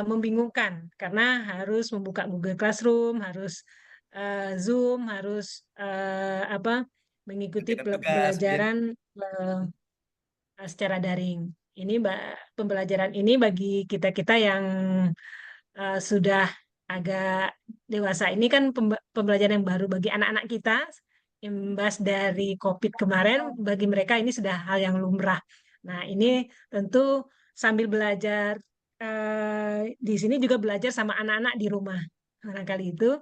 membingungkan karena harus membuka Google Classroom, harus Zoom, harus mengikuti pembelajaran secara daring. Ini pembelajaran ini bagi kita-kita yang sudah agak dewasa ini kan pembelajaran yang baru bagi anak-anak kita. Imbas dari COVID kemarin, bagi mereka ini sudah hal yang lumrah. Nah, ini tentu sambil belajar di sini juga belajar sama anak-anak di rumah. Barangkali itu.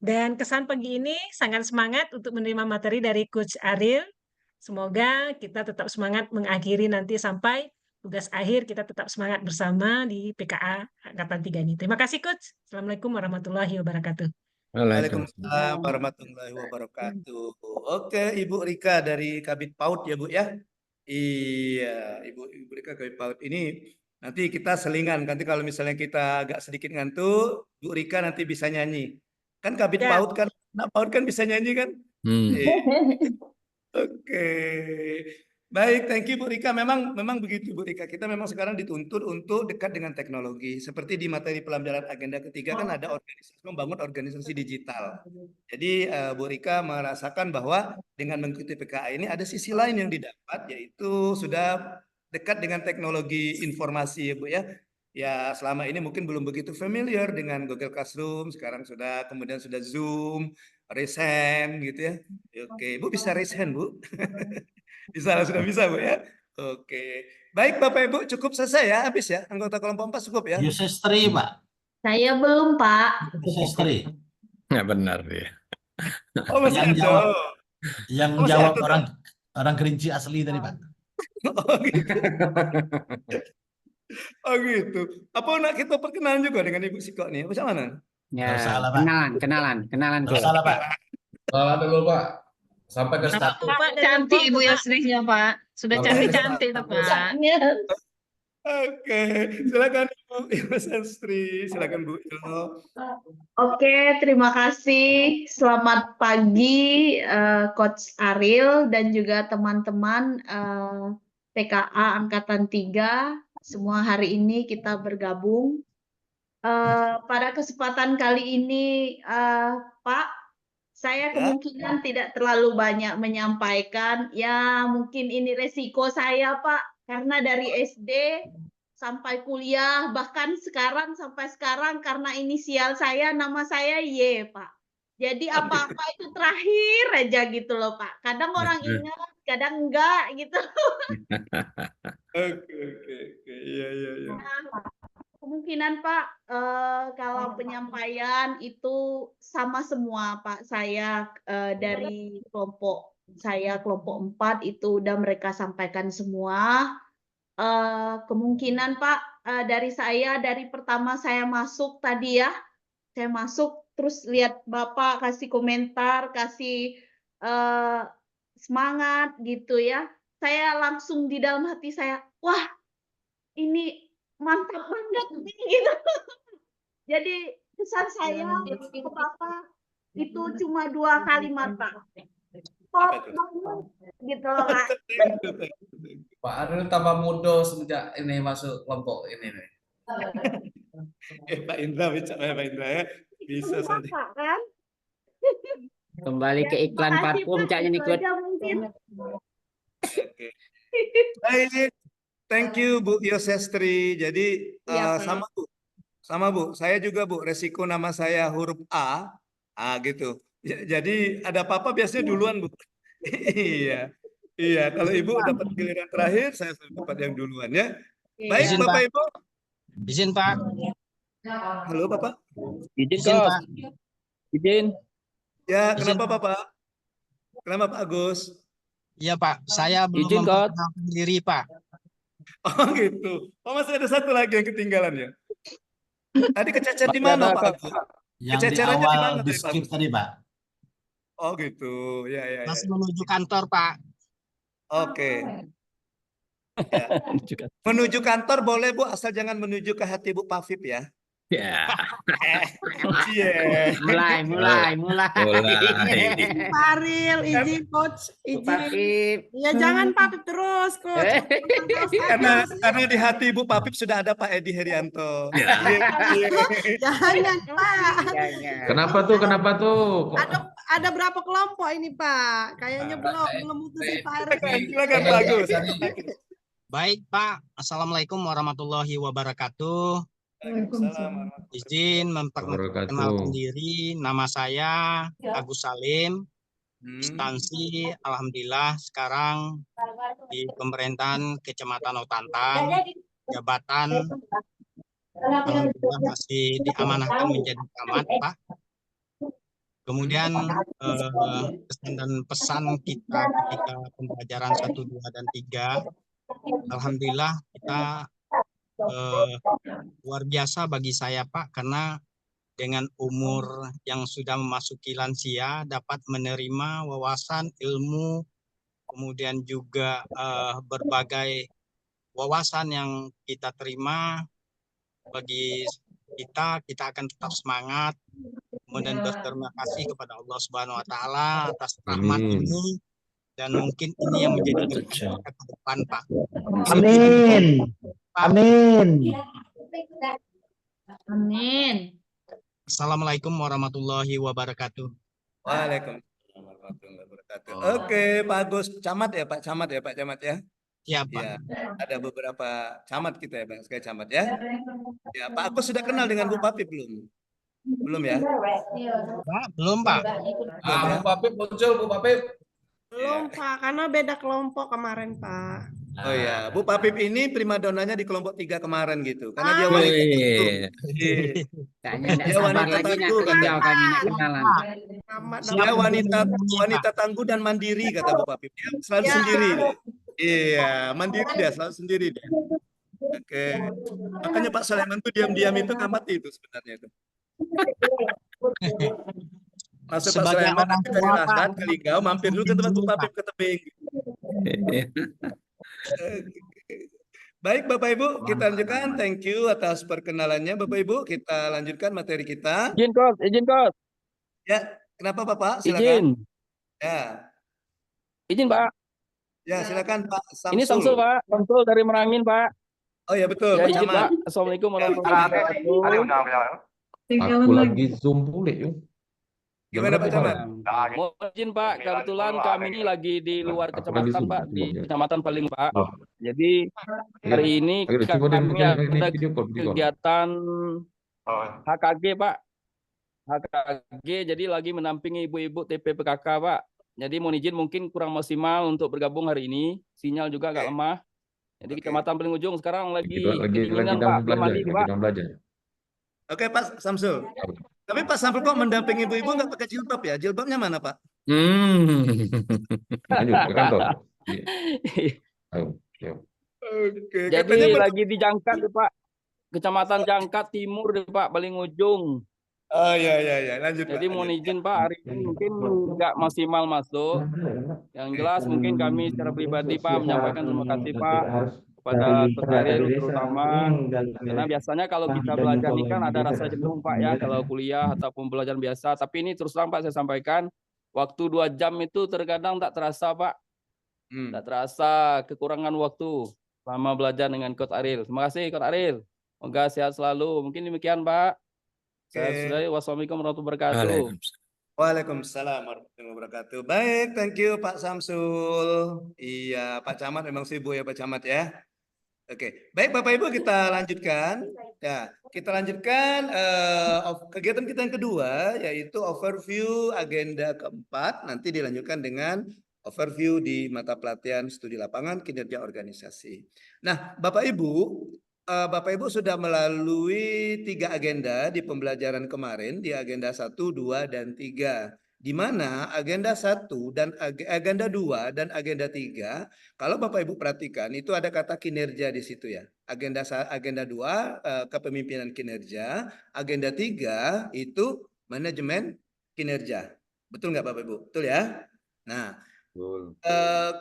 Dan kesan pagi ini sangat semangat untuk menerima materi dari Coach Ariel. Semoga kita tetap semangat mengakhiri nanti sampai tugas akhir, kita tetap semangat bersama di PKA Angkatan 3 ini. Terima kasih Coach. Assalamualaikum warahmatullahi wabarakatuh. Waalaikumsalam warahmatullahi wabarakatuh. Oke, Ibu Rika dari Kabit PAUD ya Bu ya. Iya, Ibu Rika Kabit PAUD ini nanti kita selingan. Nanti kalau misalnya kita agak sedikit ngantuk, Bu Rika nanti bisa nyanyi. Kan Kabit Ya. PAUD kan, anak PAUD kan bisa nyanyi kan? Iya. Oke. Baik, thank you Bu Rika. Memang begitu Bu Rika. Kita memang sekarang dituntut untuk dekat dengan teknologi. Seperti di materi pelajaran agenda ketiga kan ada organisasi, membangun organisasi digital. Jadi Bu Rika merasakan bahwa dengan mengikuti PKA ini ada sisi lain yang didapat, yaitu sudah dekat dengan teknologi informasi ya Bu ya. Ya selama ini mungkin belum begitu familiar dengan Google Classroom, sekarang kemudian sudah Zoom, raise hand gitu ya. Oke, Bu bisa raise hand Bu. Bisa, sudah bisa Bu ya. Oke. Baik Bapak Ibu, cukup selesai ya, habis ya. Anggota kelompok 4 cukup ya. Yusestri, Pak. Saya belum, Pak. Yusestri. Nggak benar dia. Oh masih Yang ada. jawab, yang Masih jawab ada, orang Kerinci asli tadi, Pak. Oh gitu. Oh gitu. Apa nak kita perkenalan juga dengan Ibu Siko nih? Macam mana? Nggak usah Ya, lah, Pak. kenalan Nggak usah lah, Pak. Salah dulu Pak. Sampai ke status. Pak, cantik Ibu Yusrinya Pak. Sudah cantik-cantik tuh Pak. Oke, silakan Ibu Sastri, silakan Bu Ilho. Oke, terima kasih. Selamat pagi Coach Ariel dan juga teman-teman PKA Angkatan 3. Semua hari ini kita bergabung. Pada kesempatan kali ini, Pak, saya kemungkinan tidak terlalu banyak menyampaikan. Ya, mungkin ini resiko saya, Pak. Karena dari SD sampai kuliah, bahkan sampai sekarang, karena inisial saya, nama saya Y, Pak. Jadi apa-apa itu terakhir aja gitu loh, Pak. Kadang orang ingat, kadang enggak gitu. Oke. Iya. Kemungkinan Pak, kalau penyampaian itu sama semua Pak. Saya dari kelompok 4 itu udah mereka sampaikan semua. Kemungkinan Pak, dari pertama saya masuk tadi ya, saya masuk terus lihat Bapak kasih komentar, kasih semangat gitu ya. Saya langsung di dalam hati saya, wah ini mantap banget nih gitu. Jadi pesan saya ke Bapak itu cuma 2 kalimat Pak. Top banget gitu loh Pak. Pak Ariel tambah muda semenjak ini masuk kelompok ini nih. Pak Indra bicara Pak Indra ya. Bisa saja. Pak kan? Kembali ke iklan parfum caknya nih, Kut. Oke. Baik. Thank you Bu Yosestri. Jadi Iya, Pak. sama Bu. Saya juga Bu. Resiko nama saya huruf A. Gitu. Jadi ada apa-apa biasanya duluan Bu. Iya. Kalau Ibu dapat giliran terakhir, saya dapat yang duluan ya. Baik Izin, Bapak Pak. Ibu. Izin Pak. Halo Bapak. Izin Pak. Izin. Ya, kenapa Bapak? Kenapa Pak Agus? Iya Pak, saya belum Izin, Kut. memperkenalkan diri Pak. Oh gitu. Oh masih ada satu lagi yang ketinggalan ya. Tadi kececer di mana Pak Agus? Yang di Kececerannya di awal mana di tadi Pak skip Agus? tadi, Pak. Oh gitu. Ya. Masih menuju kantor Pak. Oke. Ya. Menuju kantor boleh Bu, asal jangan menuju ke hati Bu Pavip ya. Ya. Iya. Mulai. Pak Ariel, izin Coach, izin. Ya jangan Pak terus Coach. Karena di hati Bu Pavip sudah ada Pak Edi Herianto. Jangan Pak. Kenapa tuh? Ada berapa kelompok ini Pak? Kayaknya belum mutusin Pak Ariel. Silakan Pak Agus. Baik Pak, Assalamualaikum warahmatullahi wabarakatuh. Izin memperkenalkan diri, nama saya Agus Salim, instansi Alhamdulillah sekarang di pemerintahan Kecamatan Otantang, jabatan Alhamdulillah masih diamanahkan menjadi camat Pak. Kemudian pesan dan pesan kita ketika pembelajaran 1, 2, dan 3, alhamdulillah kita luar biasa bagi saya Pak, karena dengan umur yang sudah memasuki lansia dapat menerima wawasan, ilmu, kemudian juga berbagai wawasan yang kita terima. Bagi kita akan tetap semangat, kemudian berterima kasih kepada Allah Subhanahu Wa Taala atas rahmat ini, dan mungkin ini yang menjadi berkat kita ke depan Pak. Amin. Amin. Amin. Assalamualaikum warahmatullahi wabarakatuh. Waalaikumsalam warahmatullahi wabarakatuh. Oke, Pak Agus, camat ya Pak, camat ya Pak, camat ya. Iya Pak. Ya, ada beberapa camat kita ya Pak, sekali camat ya. Ya, Pak Agus sudah kenal dengan Bu Papip belum? Belum ya? Pak, belum Pak. Bu Papip muncul, Bu Papip. Belum Pak, karena beda kelompok kemarin Pak. Oh ya, Bu Papip ini primadonanya di kelompok 3 kemarin gitu. Karena dia wanita tangguh. Dia wanita tangguh kata. Dia wanita tangguh dan mandiri kata Bu Papip. Dia selalu sendiri. Iya, mandiri dia, selalu sendiri dia. Oke. Makanya Pak Sulaiman tuh diam-diam itu ngamati itu sebenarnya itu. Masuk Pak Sulaiman nanti dari Lahdan ke Linggau, mampir dulu ke tempat Bu Papip ke tebing. Baik Bapak Ibu, kita lanjutkan. Thank you atas perkenalannya Bapak Ibu. Kita lanjutkan materi kita. Izin Coach. Ya, kenapa Bapak? Izin. Silakan. Ya. Izin Pak. Ya, silakan Pak Samsul. Ini Samsul Pak, Samsul dari Merangin Pak. Oh ya betul, Ya, Pak izin Camat. Pak. Assalamualaikum warahmatullahi wabarakatuh. Aku lagi Zoom pulih yuk. Gimana Pak Camat? Mau izin Pak, kebetulan kami ini lagi di luar kecamatan Pak, di kecamatan Paling Pak. Jadi hari ini kami ada kegiatan HKG Pak. HKG jadi lagi menampingi ibu-ibu TPPKK Pak. Jadi mohon izin mungkin kurang maksimal untuk bergabung hari ini. Sinyal juga agak lemah. Jadi kecamatan Paling Ujung sekarang lagi kedinginan Pak, belum mandi Pak. Oke Pak Samsul. Tapi Pak Samsul kok mendampingi ibu-ibu nggak pakai jilbab ya? Jilbabnya mana Pak? Lanjut ke kantor. Oke. Jadi lagi di Jangkat Pak. Kecamatan Jangkat Timur Pak, Paling Ujung. Oh ya, lanjut. Jadi mohon izin Pak, hari ini mungkin nggak maksimal masuk. Yang jelas mungkin kami secara pribadi Pak menyampaikan terima kasih Pak kepada Coach Ariel terutama, karena biasanya kalau kita belajar ini kan ada rasa jenuh Pak ya kalau kuliah ataupun pembelajaran biasa. Tapi ini terus terang Pak saya sampaikan, waktu 2 jam itu terkadang tak terasa Pak, tak terasa kekurangan waktu selama belajar dengan Coach Ariel. Terima kasih Coach Ariel, semoga sehat selalu. Mungkin demikian Pak. Wassalamualaikum warahmatullahi wabarakatuh. Waalaikumsalam warahmatullahi wabarakatuh. Baik, thank you Pak Samsul. Iya, Pak Camat memang sibuk ya Pak Camat ya. Oke, baik Bapak Ibu kita lanjutkan. Ya, kita lanjutkan kegiatan kita yang kedua yaitu overview agenda keempat. Nanti dilanjutkan dengan overview di mata pelatihan studi lapangan kinerja organisasi. Nah, Bapak Ibu sudah melalui 3 agenda di pembelajaran kemarin, di agenda 1, 2, dan 3. Di mana agenda 1 dan agenda 2 dan agenda 3, kalau Bapak Ibu perhatikan itu ada kata kinerja di situ ya. Agenda 2 kepemimpinan kinerja, agenda 3 itu manajemen kinerja. Betul nggak Bapak Ibu? Betul ya? Nah,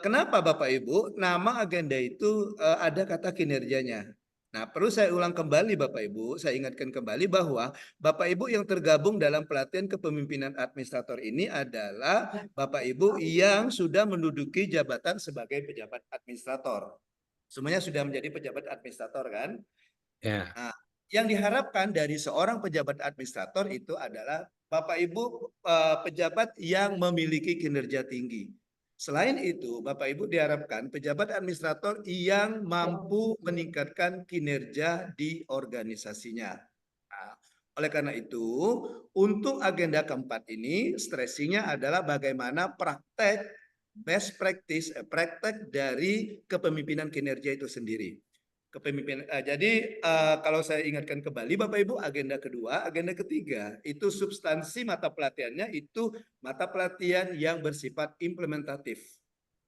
kenapa Bapak Ibu nama agenda itu ada kata kinerjanya? Nah, perlu saya ulang kembali Bapak Ibu, saya ingatkan kembali bahwa Bapak Ibu yang tergabung dalam pelatihan kepemimpinan administrator ini adalah Bapak Ibu yang sudah menduduki jabatan sebagai pejabat administrator. Semuanya sudah menjadi pejabat administrator kan? Ya. Nah, yang diharapkan dari seorang pejabat administrator itu adalah Bapak Ibu pejabat yang memiliki kinerja tinggi. Selain itu, Bapak Ibu diharapkan pejabat administrator yang mampu meningkatkan kinerja di organisasinya. Nah, oleh karena itu, untuk agenda keempat ini, stressingnya adalah bagaimana praktek best practice, praktek dari kepemimpinan kinerja itu sendiri. kepemimpinan. Jadi kalau saya ingatkan kembali Bapak Ibu, agenda kedua, agenda ketiga itu substansi mata pelatihannya itu mata pelatihan yang bersifat implementatif,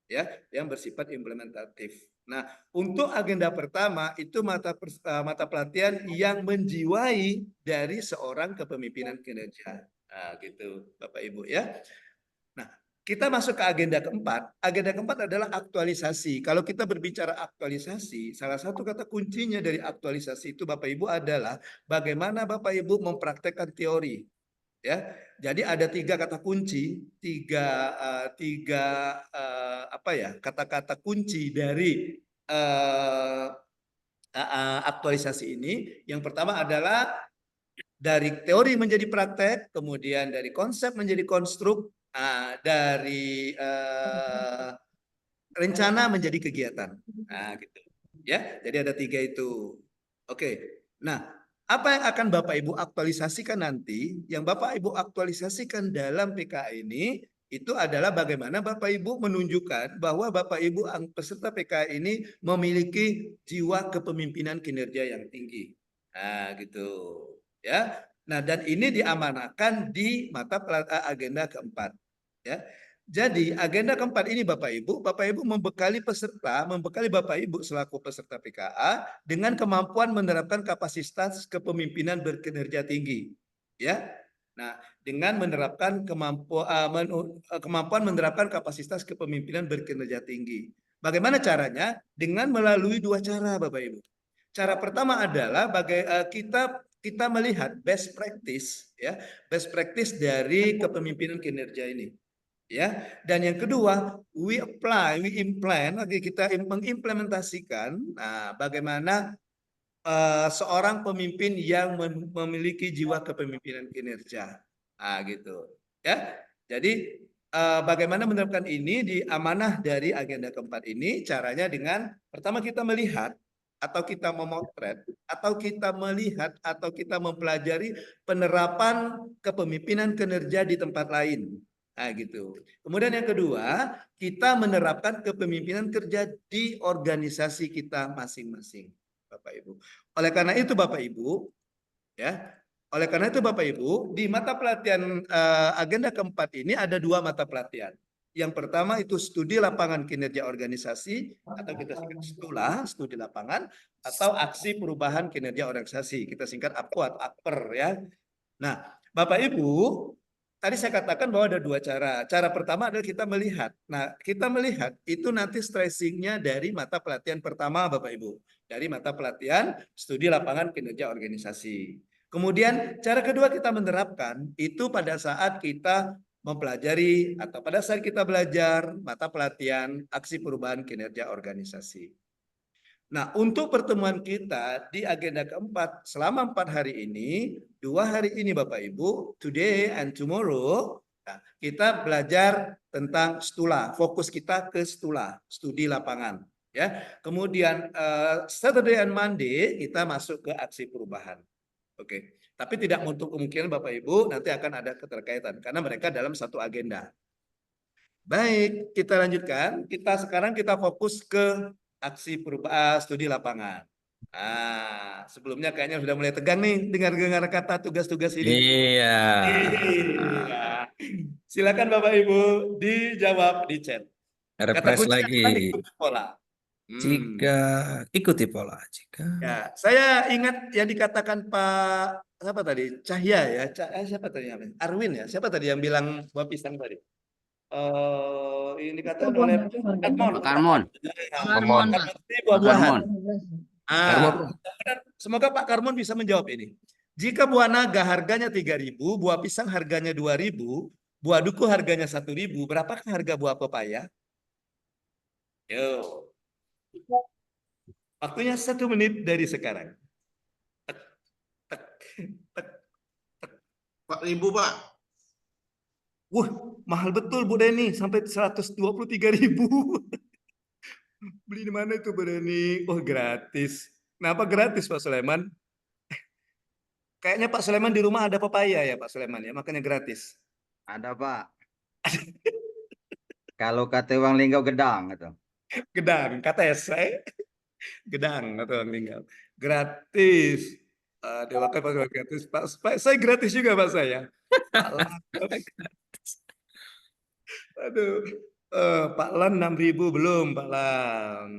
ya, yang bersifat implementatif. Nah, untuk agenda pertama itu mata pelatihan yang menjiwai dari seorang kepemimpinan kinerja. Nah, gitu Bapak Ibu ya. Nah, kita masuk ke agenda keempat. Agenda keempat adalah aktualisasi. Kalau kita berbicara aktualisasi, salah satu kata kuncinya dari aktualisasi itu Bapak Ibu adalah bagaimana Bapak Ibu mempraktekkan teori. Ya, jadi ada tiga kata kunci, kata-kata kunci dari aktualisasi ini. Yang pertama adalah dari teori menjadi praktek, kemudian dari konsep menjadi konstruk, dari rencana menjadi kegiatan. Nah, gitu. Ya, jadi ada tiga itu. Oke. Nah, apa yang akan Bapak Ibu aktualisasikan nanti? Yang Bapak Ibu aktualisasikan dalam PKA ini itu adalah bagaimana Bapak Ibu menunjukkan bahwa Bapak Ibu peserta PKA ini memiliki jiwa kepemimpinan kinerja yang tinggi. Nah, gitu. Ya. Nah, dan ini diamanahkan di mata agenda keempat. Ya. Jadi agenda keempat ini Bapak Ibu membekali peserta, membekali Bapak Ibu selaku peserta PKA dengan kemampuan menerapkan kapasitas kepemimpinan berkinerja tinggi. Ya. Nah, dengan menerapkan kemampuan menerapkan kapasitas kepemimpinan berkinerja tinggi. Bagaimana caranya? Dengan melalui dua cara Bapak Ibu. Cara pertama adalah kita melihat best practice, ya, best practice dari kepemimpinan kinerja ini. Ya, dan yang kedua, kita mengimplementasikan bagaimana seorang pemimpin yang memiliki jiwa kepemimpinan kinerja. Nah, gitu. Ya. Jadi bagaimana menerapkan ini di amanah dari agenda keempat ini? Caranya dengan pertama kita melihat atau kita memotret atau kita melihat atau kita mempelajari penerapan kepemimpinan kinerja di tempat lain. Nah, gitu. Kemudian yang kedua, kita menerapkan kepemimpinan kerja di organisasi kita masing-masing, Bapak Ibu. Oleh karena itu Bapak Ibu, ya. Oleh karena itu Bapak Ibu, di mata pelatihan agenda keempat ini ada dua mata pelatihan. Yang pertama itu studi lapangan kinerja organisasi atau kita singkat STULA, studi lapangan, atau aksi perubahan kinerja organisasi. Kita singkat APER ya. Nah, Bapak Ibu, tadi saya katakan bahwa ada dua cara. Cara pertama adalah kita melihat. Nah, kita melihat itu nanti stressingnya dari mata pelatihan pertama, Bapak Ibu. Dari mata pelatihan studi lapangan kinerja organisasi. Kemudian cara kedua kita menerapkan itu pada saat kita mempelajari atau pada saat kita belajar mata pelatihan aksi perubahan kinerja organisasi. Nah, untuk pertemuan kita di agenda keempat selama 4 hari ini, 2 hari ini Bapak Ibu, today and tomorrow, kita belajar tentang STULA. Fokus kita ke STULA, studi lapangan. Ya, kemudian Saturday and Monday kita masuk ke aksi perubahan. Oke, tapi tidak untuk kemungkinan Bapak Ibu nanti akan ada keterkaitan karena mereka dalam satu agenda. Baik, kita lanjutkan. Sekarang kita fokus ke aksi perubahan studi lapangan. Sebelumnya kayaknya sudah mulai tegang nih dengar kata tugas-tugas ini. Iya. Silakan Bapak Ibu dijawab di chat. Refresh lagi. Ikuti pola. Jika ikuti pola. Ya, saya ingat yang dikatakan Pak siapa tadi? Cahya ya. Siapa tadi namanya? Arwin ya. Siapa tadi yang bilang buah pisang tadi? Ini dikatakan oleh Karmon. Buah-buahan. Semoga Pak Karmon bisa menjawab ini. Jika buah naga harganya 3.000, buah pisang harganya 2.000, buah duku harganya 1.000, berapakah harga buah pepaya? Yo. Waktunya 1 menit dari sekarang. 4.000, Pak. Wah, mahal betul Bu Deni, sampai 123.000. Beli di mana itu Bu Deni? Oh, gratis. Kenapa gratis Pak Sulaiman? Kayaknya Pak Sulaiman di rumah ada pepaya ya Pak Sulaiman ya, makanya gratis. Ada Pak. Kalau kata Wang Linggau gedang gitu. Gedang, kata saya. Gedang atau orang tinggal. Gratis. Diwakil Pak gratis. Pak, saya gratis juga Pak saya. Pak Lan. Aduh. Pak Lan 6.000 belum Pak Lan.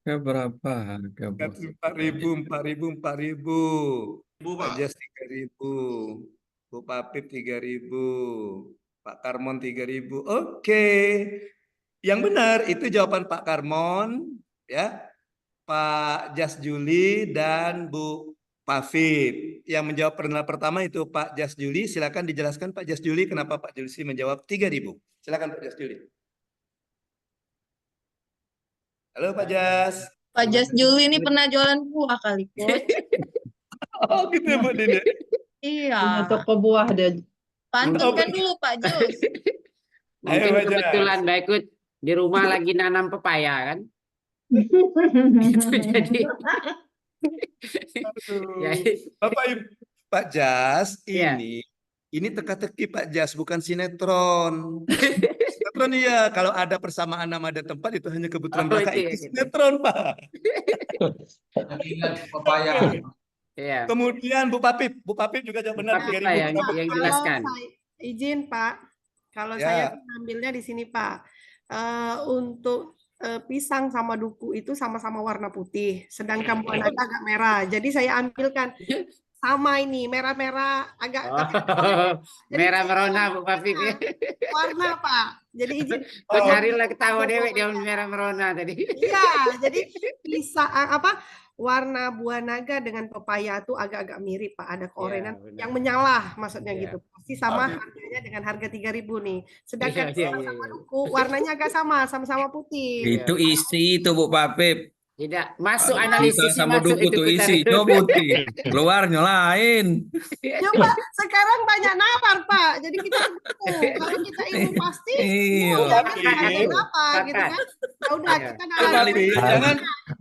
Berapa? 4.000, 4.000. Pak Jas 3.000. Bu Papip 3.000. Pak Karmon 3.000. Oke. Yang benar itu jawaban Pak Karmon, ya. Pak Jas Juli dan Bu Pafif. Yang menjawab pertama itu Pak Jas Juli. Silakan dijelaskan Pak Jas Juli kenapa Pak Juli menjawab 3.000. Silakan Pak Jas Juli. Halo Pak Jas. Pak Jas Juli ini pernah jualan buah kali, Coach. Oh gitu ya Mbak Dini. Iya. Punya toko buah dia. Pantun dulu Pak Jus. Mungkin Ayo, Pak Jas. kebetulan Mbak ikut di rumah lagi nanam pepaya kan. Gitu, jadi Bapak Ibu, Pak Jas Iya. ini teka-teki Pak Jas bukan sinetron. Sinetron iya, kalau ada persamaan nama dan tempat itu hanya kebetulan belaka. itu ya, Itu gitu. sinetron Pak. Papaya. Iya. Kemudian Bu Papip juga jawab benar. Papip 3.000. lah yang jelaskan. Izin Pak, kalau Ya. saya ambilnya di sini Pak, untuk pisang sama duku itu sama-sama warna putih, sedangkan buah naga agak merah. Jadi saya ambilkan sama ini merah-merah agak Merah merona Bu Papip. warna Pak. Jadi izin. Kok cari lah ketawa dewek dia merah merona tadi. Iya, jadi bisa warna buah naga dengan pepaya itu agak-agak mirip Pak, ada keorenan benar. yang menyala maksudnya Iya. gitu. Pasti sama harganya dengan harga 3.000 nih. Sedangkan Iya, pisang sama duku warnanya agak sama-sama putih. Itu isi itu Bu Papip. Tidak masuk Pisang analisisnya sama masuk duku itu tuh putar. isi, coba putih. Keluarnya lain. Coba sekarang banyak nabar Pak. Jadi kita kalau kita ilmu pasti Iya. ya kan nggak ada napar gitu kan. Ya udah kita Jangan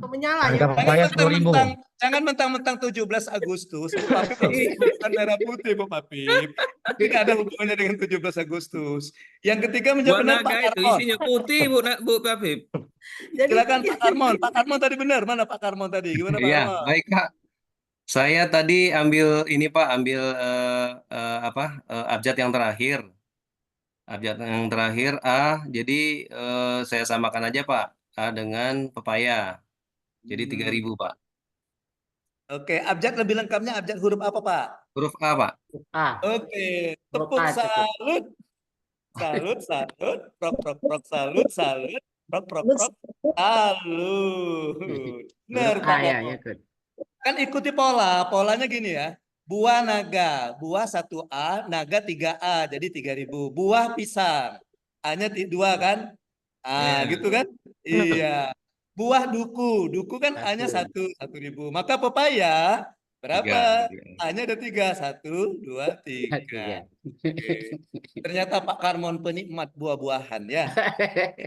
menyala ya. Harga pepaya 10.000. Jangan mentang-mentang 17 Agustus, Bu Papip bukan merah putih, Bu Papip. Tidak ada hubungannya dengan 17 Agustus. Yang ketiga menjawab Buah benar Pak naga itu Karmon. isinya putih Bu Papip. Silakan Pak Karmon. Pak Karmon tadi benar. Mana Pak Karmon tadi? Gimana Pak Iya, Karmon? baik Kak. Saya tadi ambil ini Pak, ambil abjad yang terakhir. Abjad yang terakhir A, jadi saya samakan aja Pak, A dengan pepaya. Jadi 3.000 Pak. Oke, abjad lebih lengkapnya abjad huruf apa Pak? Huruf A Pak. A. Oke, Huruf tepuk A cukup. salut. Salut, prok, salut, prok, salut. Benar Huruf Pak A ya, Karmon. ya good. Kan ikuti polanya gini ya. Buah naga, buah 1A, naga 3A, jadi 3.000. Buah pisang, A-nya 2 kan? Gitu kan? Iya. Buah duku kan A-nya 1.000. Maka pepaya berapa? A-nya ada 3, 1, 2, 3. Oke. Ternyata Pak Karmon penikmat buah-buahan ya.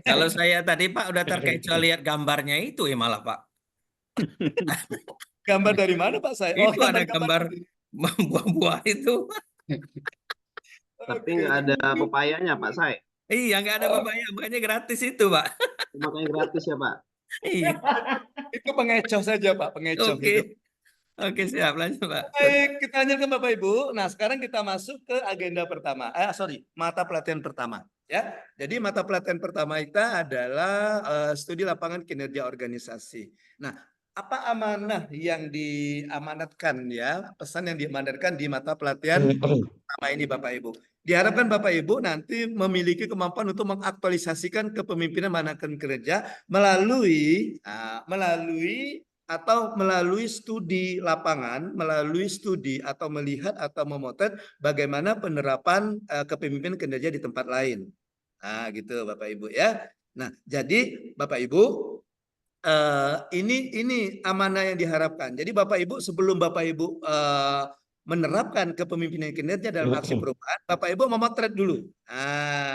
Kalau saya tadi Pak udah terkecoh lihat gambarnya itu ya malah Pak. Gambar dari mana Pak saya? Itu ada gambar buah-buah itu. Tapi nggak ada pepayanya Pak Say. Iya nggak ada pepaya, makanya gratis itu Pak. Makanya gratis ya Pak. Iya. Itu pengecoh saja Pak, pengecoh Oke. itu. Oke siap lanjut Pak. Baik, kita lanjutkan Bapak Ibu. Nah, sekarang kita masuk ke agenda pertama. Mata pelatihan pertama. Ya, jadi mata pelatihan pertama kita adalah studi lapangan kinerja organisasi. Nah, apa amanah yang diamanatkan ya, pesan yang diamanatkan di mata pelatihan pertama ini Bapak Ibu. Diharapkan Bapak Ibu nanti memiliki kemampuan untuk mengaktualisasikan kepemimpinan manajemen kerja melalui studi lapangan, melalui studi atau melihat atau memotret bagaimana penerapan kepemimpinan kinerja di tempat lain. Nah, gitu Bapak Ibu ya. Nah, jadi Bapak Ibu ini amanah yang diharapkan. Jadi Bapak Ibu sebelum Bapak Ibu menerapkan kepemimpinan kinerja dalam aksi perubahan, Bapak Ibu memotret dulu.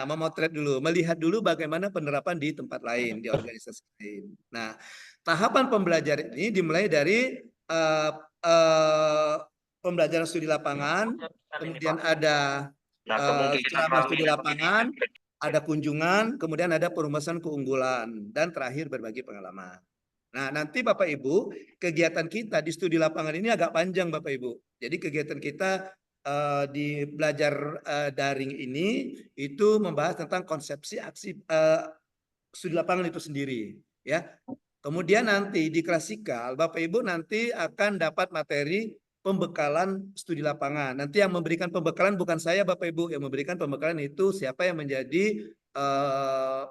Memotret dulu, melihat dulu bagaimana penerapan di tempat lain, di organisasi lain. Nah, tahapan pembelajaran ini dimulai dari pembelajaran studi lapangan, kemudian ada selama studi lapangan, ada kunjungan, kemudian ada perumusan keunggulan, dan terakhir berbagi pengalaman. Nah, nanti Bapak Ibu, kegiatan kita di studi lapangan ini agak panjang Bapak Ibu. Jadi kegiatan kita di belajar daring ini itu membahas tentang konsepsi aksi studi lapangan itu sendiri, ya. Kemudian nanti di klasikal Bapak Ibu nanti akan dapat materi pembekalan studi lapangan. Nanti yang memberikan pembekalan bukan saya Bapak Ibu, yang memberikan pembekalan itu siapa yang menjadi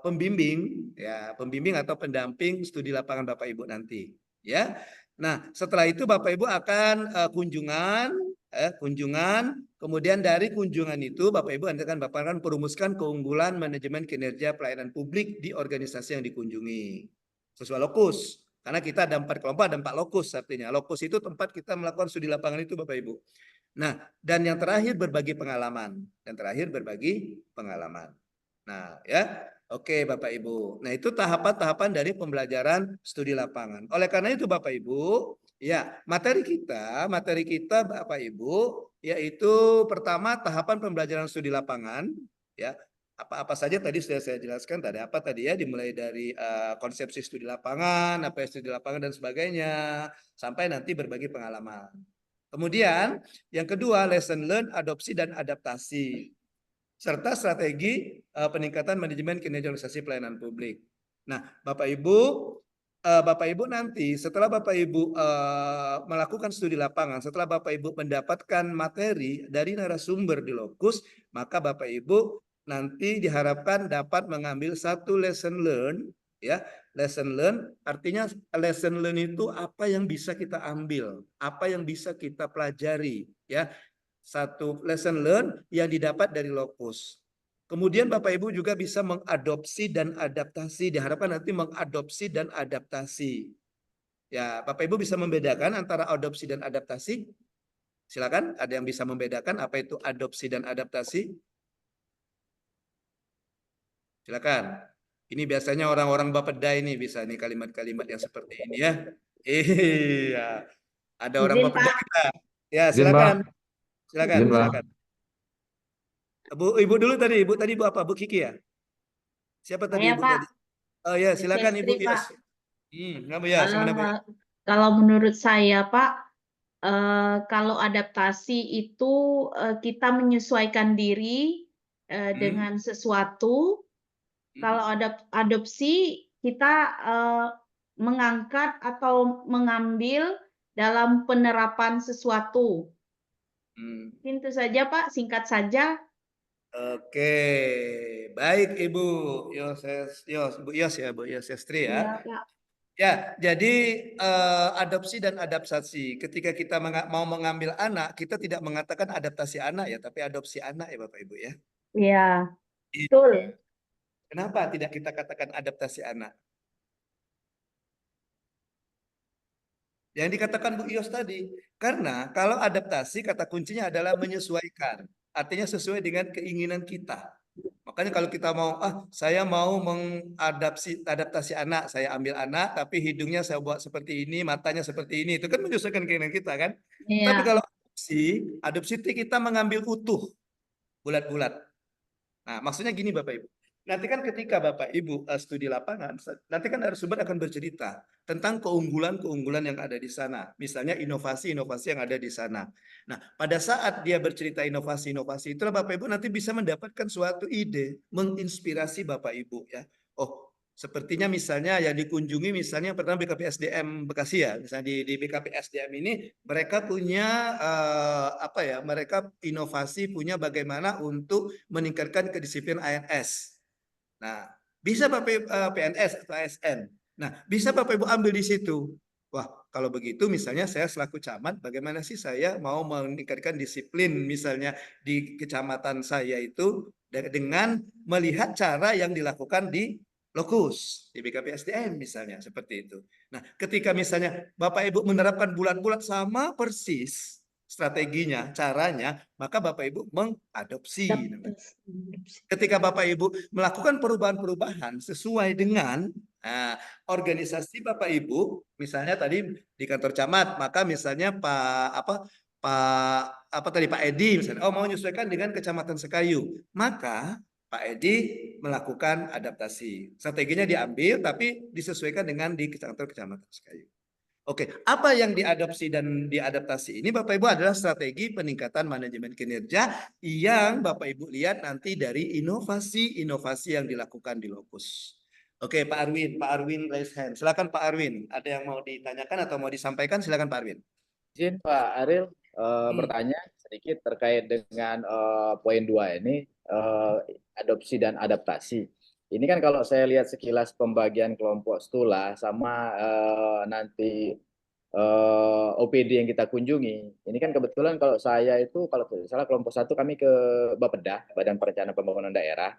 pembimbing, ya, pembimbing atau pendamping studi lapangan Bapak Ibu nanti, ya. Nah, setelah itu Bapak Ibu akan kunjungan, kemudian dari kunjungan itu Bapak Ibu akan merumuskan keunggulan manajemen kinerja pelayanan publik di organisasi yang dikunjungi sesuai lokus. Karena kita ada 4 kelompok, ada 4 lokus artinya. Lokus itu tempat kita melakukan studi lapangan itu Bapak Ibu. Nah, dan yang terakhir berbagi pengalaman. Nah, ya. Oke Bapak Ibu. Nah, itu tahapan-tahapan dari pembelajaran studi lapangan. Oleh karena itu Bapak Ibu, ya, materi kita Bapak Ibu yaitu pertama tahapan pembelajaran studi lapangan, ya. Apa saja tadi sudah saya jelaskan tadi ya, dimulai dari konsepsi studi lapangan, apa studi lapangan dan sebagainya, sampai nanti berbagi pengalaman. Kemudian yang kedua lesson learn, adopsi dan adaptasi, serta strategi peningkatan manajemen kinerja organisasi pelayanan publik. Nah, Bapak Ibu nanti setelah Bapak Ibu melakukan studi lapangan, setelah Bapak Ibu mendapatkan materi dari narasumber di lokus, maka Bapak Ibu nanti diharapkan dapat mengambil satu lesson learn, ya. Lesson learn artinya lesson learn itu apa yang bisa kita ambil, apa yang bisa kita pelajari, ya. Satu lesson learn yang didapat dari lokus. Kemudian Bapak Ibu juga bisa mengadopsi dan adaptasi, diharapkan nanti mengadopsi dan adaptasi. Ya, Bapak Ibu bisa membedakan antara adopsi dan adaptasi? Silakan, ada yang bisa membedakan apa itu adopsi dan adaptasi? Silakan. Ini biasanya orang-orang Bapeda ini bisa nih kalimat-kalimat yang seperti ini ya. Iya. Ada orang Bapeda kita. Ya, silakan. Silakan. Ibu dulu tadi. Ibu tadi Bu apa? Bu Kiki ya? Siapa tadi Saya, Ibu Pak. tadi? Oh ya, silakan Ibu. Pak. Kenapa ya? Kalau menurut saya, Pak, kalau adaptasi itu kita menyesuaikan diri dengan sesuatu. Kalau adopsi kita mengangkat atau mengambil dalam penerapan sesuatu. Itu saja Pak, singkat saja. Oke, baik Ibu Bu Yos Estri ya. Iya, Pak. Ya, jadi adopsi dan adaptasi. Ketika kita mau mengambil anak, kita tidak mengatakan adaptasi anak ya, tapi adopsi anak ya Bapak Ibu ya. Iya, betul. Kenapa tidak kita katakan adaptasi anak? Yang dikatakan Bu Yos tadi, karena kalau adaptasi kata kuncinya adalah menyesuaikan, artinya sesuai dengan keinginan kita. Makanya kalau kita mau, saya mau adaptasi anak, saya ambil anak, tapi hidungnya saya buat seperti ini, matanya seperti ini, itu kan menyesuaikan keinginan kita kan? Iya. Tapi kalau adopsi kita mengambil utuh, bulat-bulat. Nah, maksudnya gini Bapak Ibu. Nanti kan ketika Bapak Ibu studi lapangan, nanti kan narasumber akan bercerita tentang keunggulan-keunggulan yang ada di sana. Misalnya inovasi-inovasi yang ada di sana. Nah, pada saat dia bercerita inovasi-inovasi, itulah Bapak Ibu nanti bisa mendapatkan suatu ide, menginspirasi Bapak Ibu ya. Oh, sepertinya misalnya yang dikunjungi misalnya pertama BKP SDM Bekasi ya. Misalnya di BKP SDM ini mereka punya mereka inovasi punya bagaimana untuk meningkatkan kedisiplinan ANS. Nah, bisa Bapak PNS atau ASN. Nah, bisa Bapak Ibu ambil di situ. Wah, kalau begitu misalnya saya selaku camat, bagaimana sih saya mau meningkatkan disiplin misalnya di kecamatan saya itu dengan melihat cara yang dilakukan di lokus, di BKP SDM misalnya, seperti itu. Nah, ketika misalnya Bapak Ibu menerapkan bulat-bulat sama persis strateginya, caranya, maka Bapak Ibu mengadopsi. Ketika Bapak Ibu melakukan perubahan-perubahan sesuai dengan organisasi Bapak Ibu, misalnya tadi di kantor camat, maka misalnya Pak Edi misalnya, mau menyesuaikan dengan Kecamatan Sekayu, maka Pak Edi melakukan adaptasi. Strateginya diambil tapi disesuaikan dengan di kecamatan Sekayu. Oke, apa yang diadopsi dan diadaptasi ini Bapak Ibu adalah strategi peningkatan manajemen kinerja yang Bapak Ibu lihat nanti dari inovasi-inovasi yang dilakukan di Lokus. Oke, Pak Arwin raise hand. Silakan Pak Arwin, ada yang mau ditanyakan atau mau disampaikan? Silakan Pak Arwin. Izin Pak Aril bertanya sedikit terkait dengan poin 2 ini, adopsi dan adaptasi. Ini kan kalau saya lihat sekilas pembagian kelompok stula sama nanti OPD yang kita kunjungi, ini kan kebetulan kalau saya itu kalau tidak salah kelompok 1 kami ke Bapeda, Badan Perencanaan Pembangunan Daerah.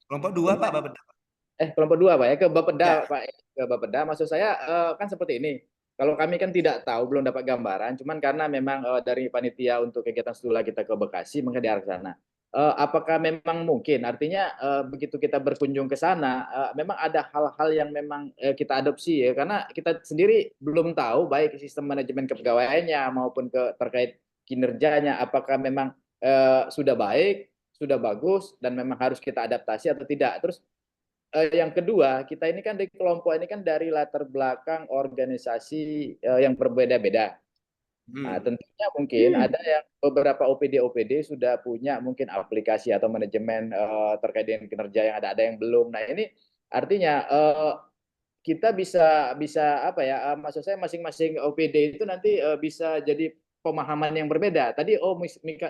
Kelompok 2 Pak Bapeda. Kelompok 2 Pak ya, ke Bapeda Pak, ke Bapeda. Maksud saya kan seperti ini. Kalau kami kan tidak tahu, belum dapat gambaran, cuman karena memang dari panitia untuk kegiatan stula kita ke Bekasi, maka diarah ke sana. Apakah memang mungkin, artinya begitu kita berkunjung ke sana, memang ada hal-hal yang memang kita adopsi ya, karena kita sendiri belum tahu baik sistem manajemen kepegawaiannya maupun terkait kinerjanya, apakah memang sudah baik, sudah bagus, dan memang harus kita adaptasi atau tidak. Terus yang kedua, kita ini kan di kelompok ini kan dari latar belakang organisasi yang berbeda-beda. Nah, tentunya mungkin ada yang beberapa OPD sudah punya mungkin aplikasi atau manajemen terkait dengan kinerja yang ada yang belum. Nah, ini artinya kita bisa apa ya? Maksud saya masing-masing OPD itu nanti bisa jadi pemahaman yang berbeda. Tadi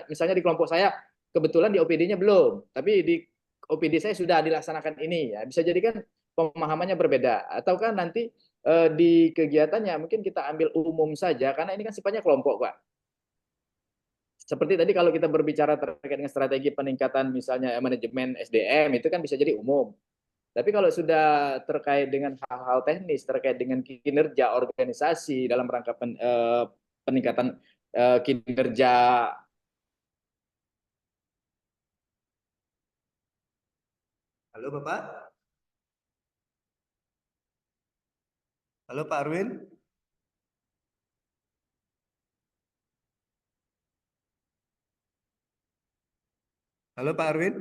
misalnya di kelompok saya kebetulan di OPD-nya belum, tapi di OPD saya sudah dilaksanakan ini ya, bisa jadi kan pemahamannya berbeda, ataukah nanti di kegiatannya mungkin kita ambil umum saja karena ini kan sifatnya kelompok Pak. Seperti tadi kalau kita berbicara terkait dengan strategi peningkatan misalnya manajemen SDM itu kan bisa jadi umum. Tapi kalau sudah terkait dengan hal-hal teknis terkait dengan kinerja organisasi dalam rangka peningkatan kinerja. Halo Bapak. Halo Pak Arwin. Halo Pak Arwin.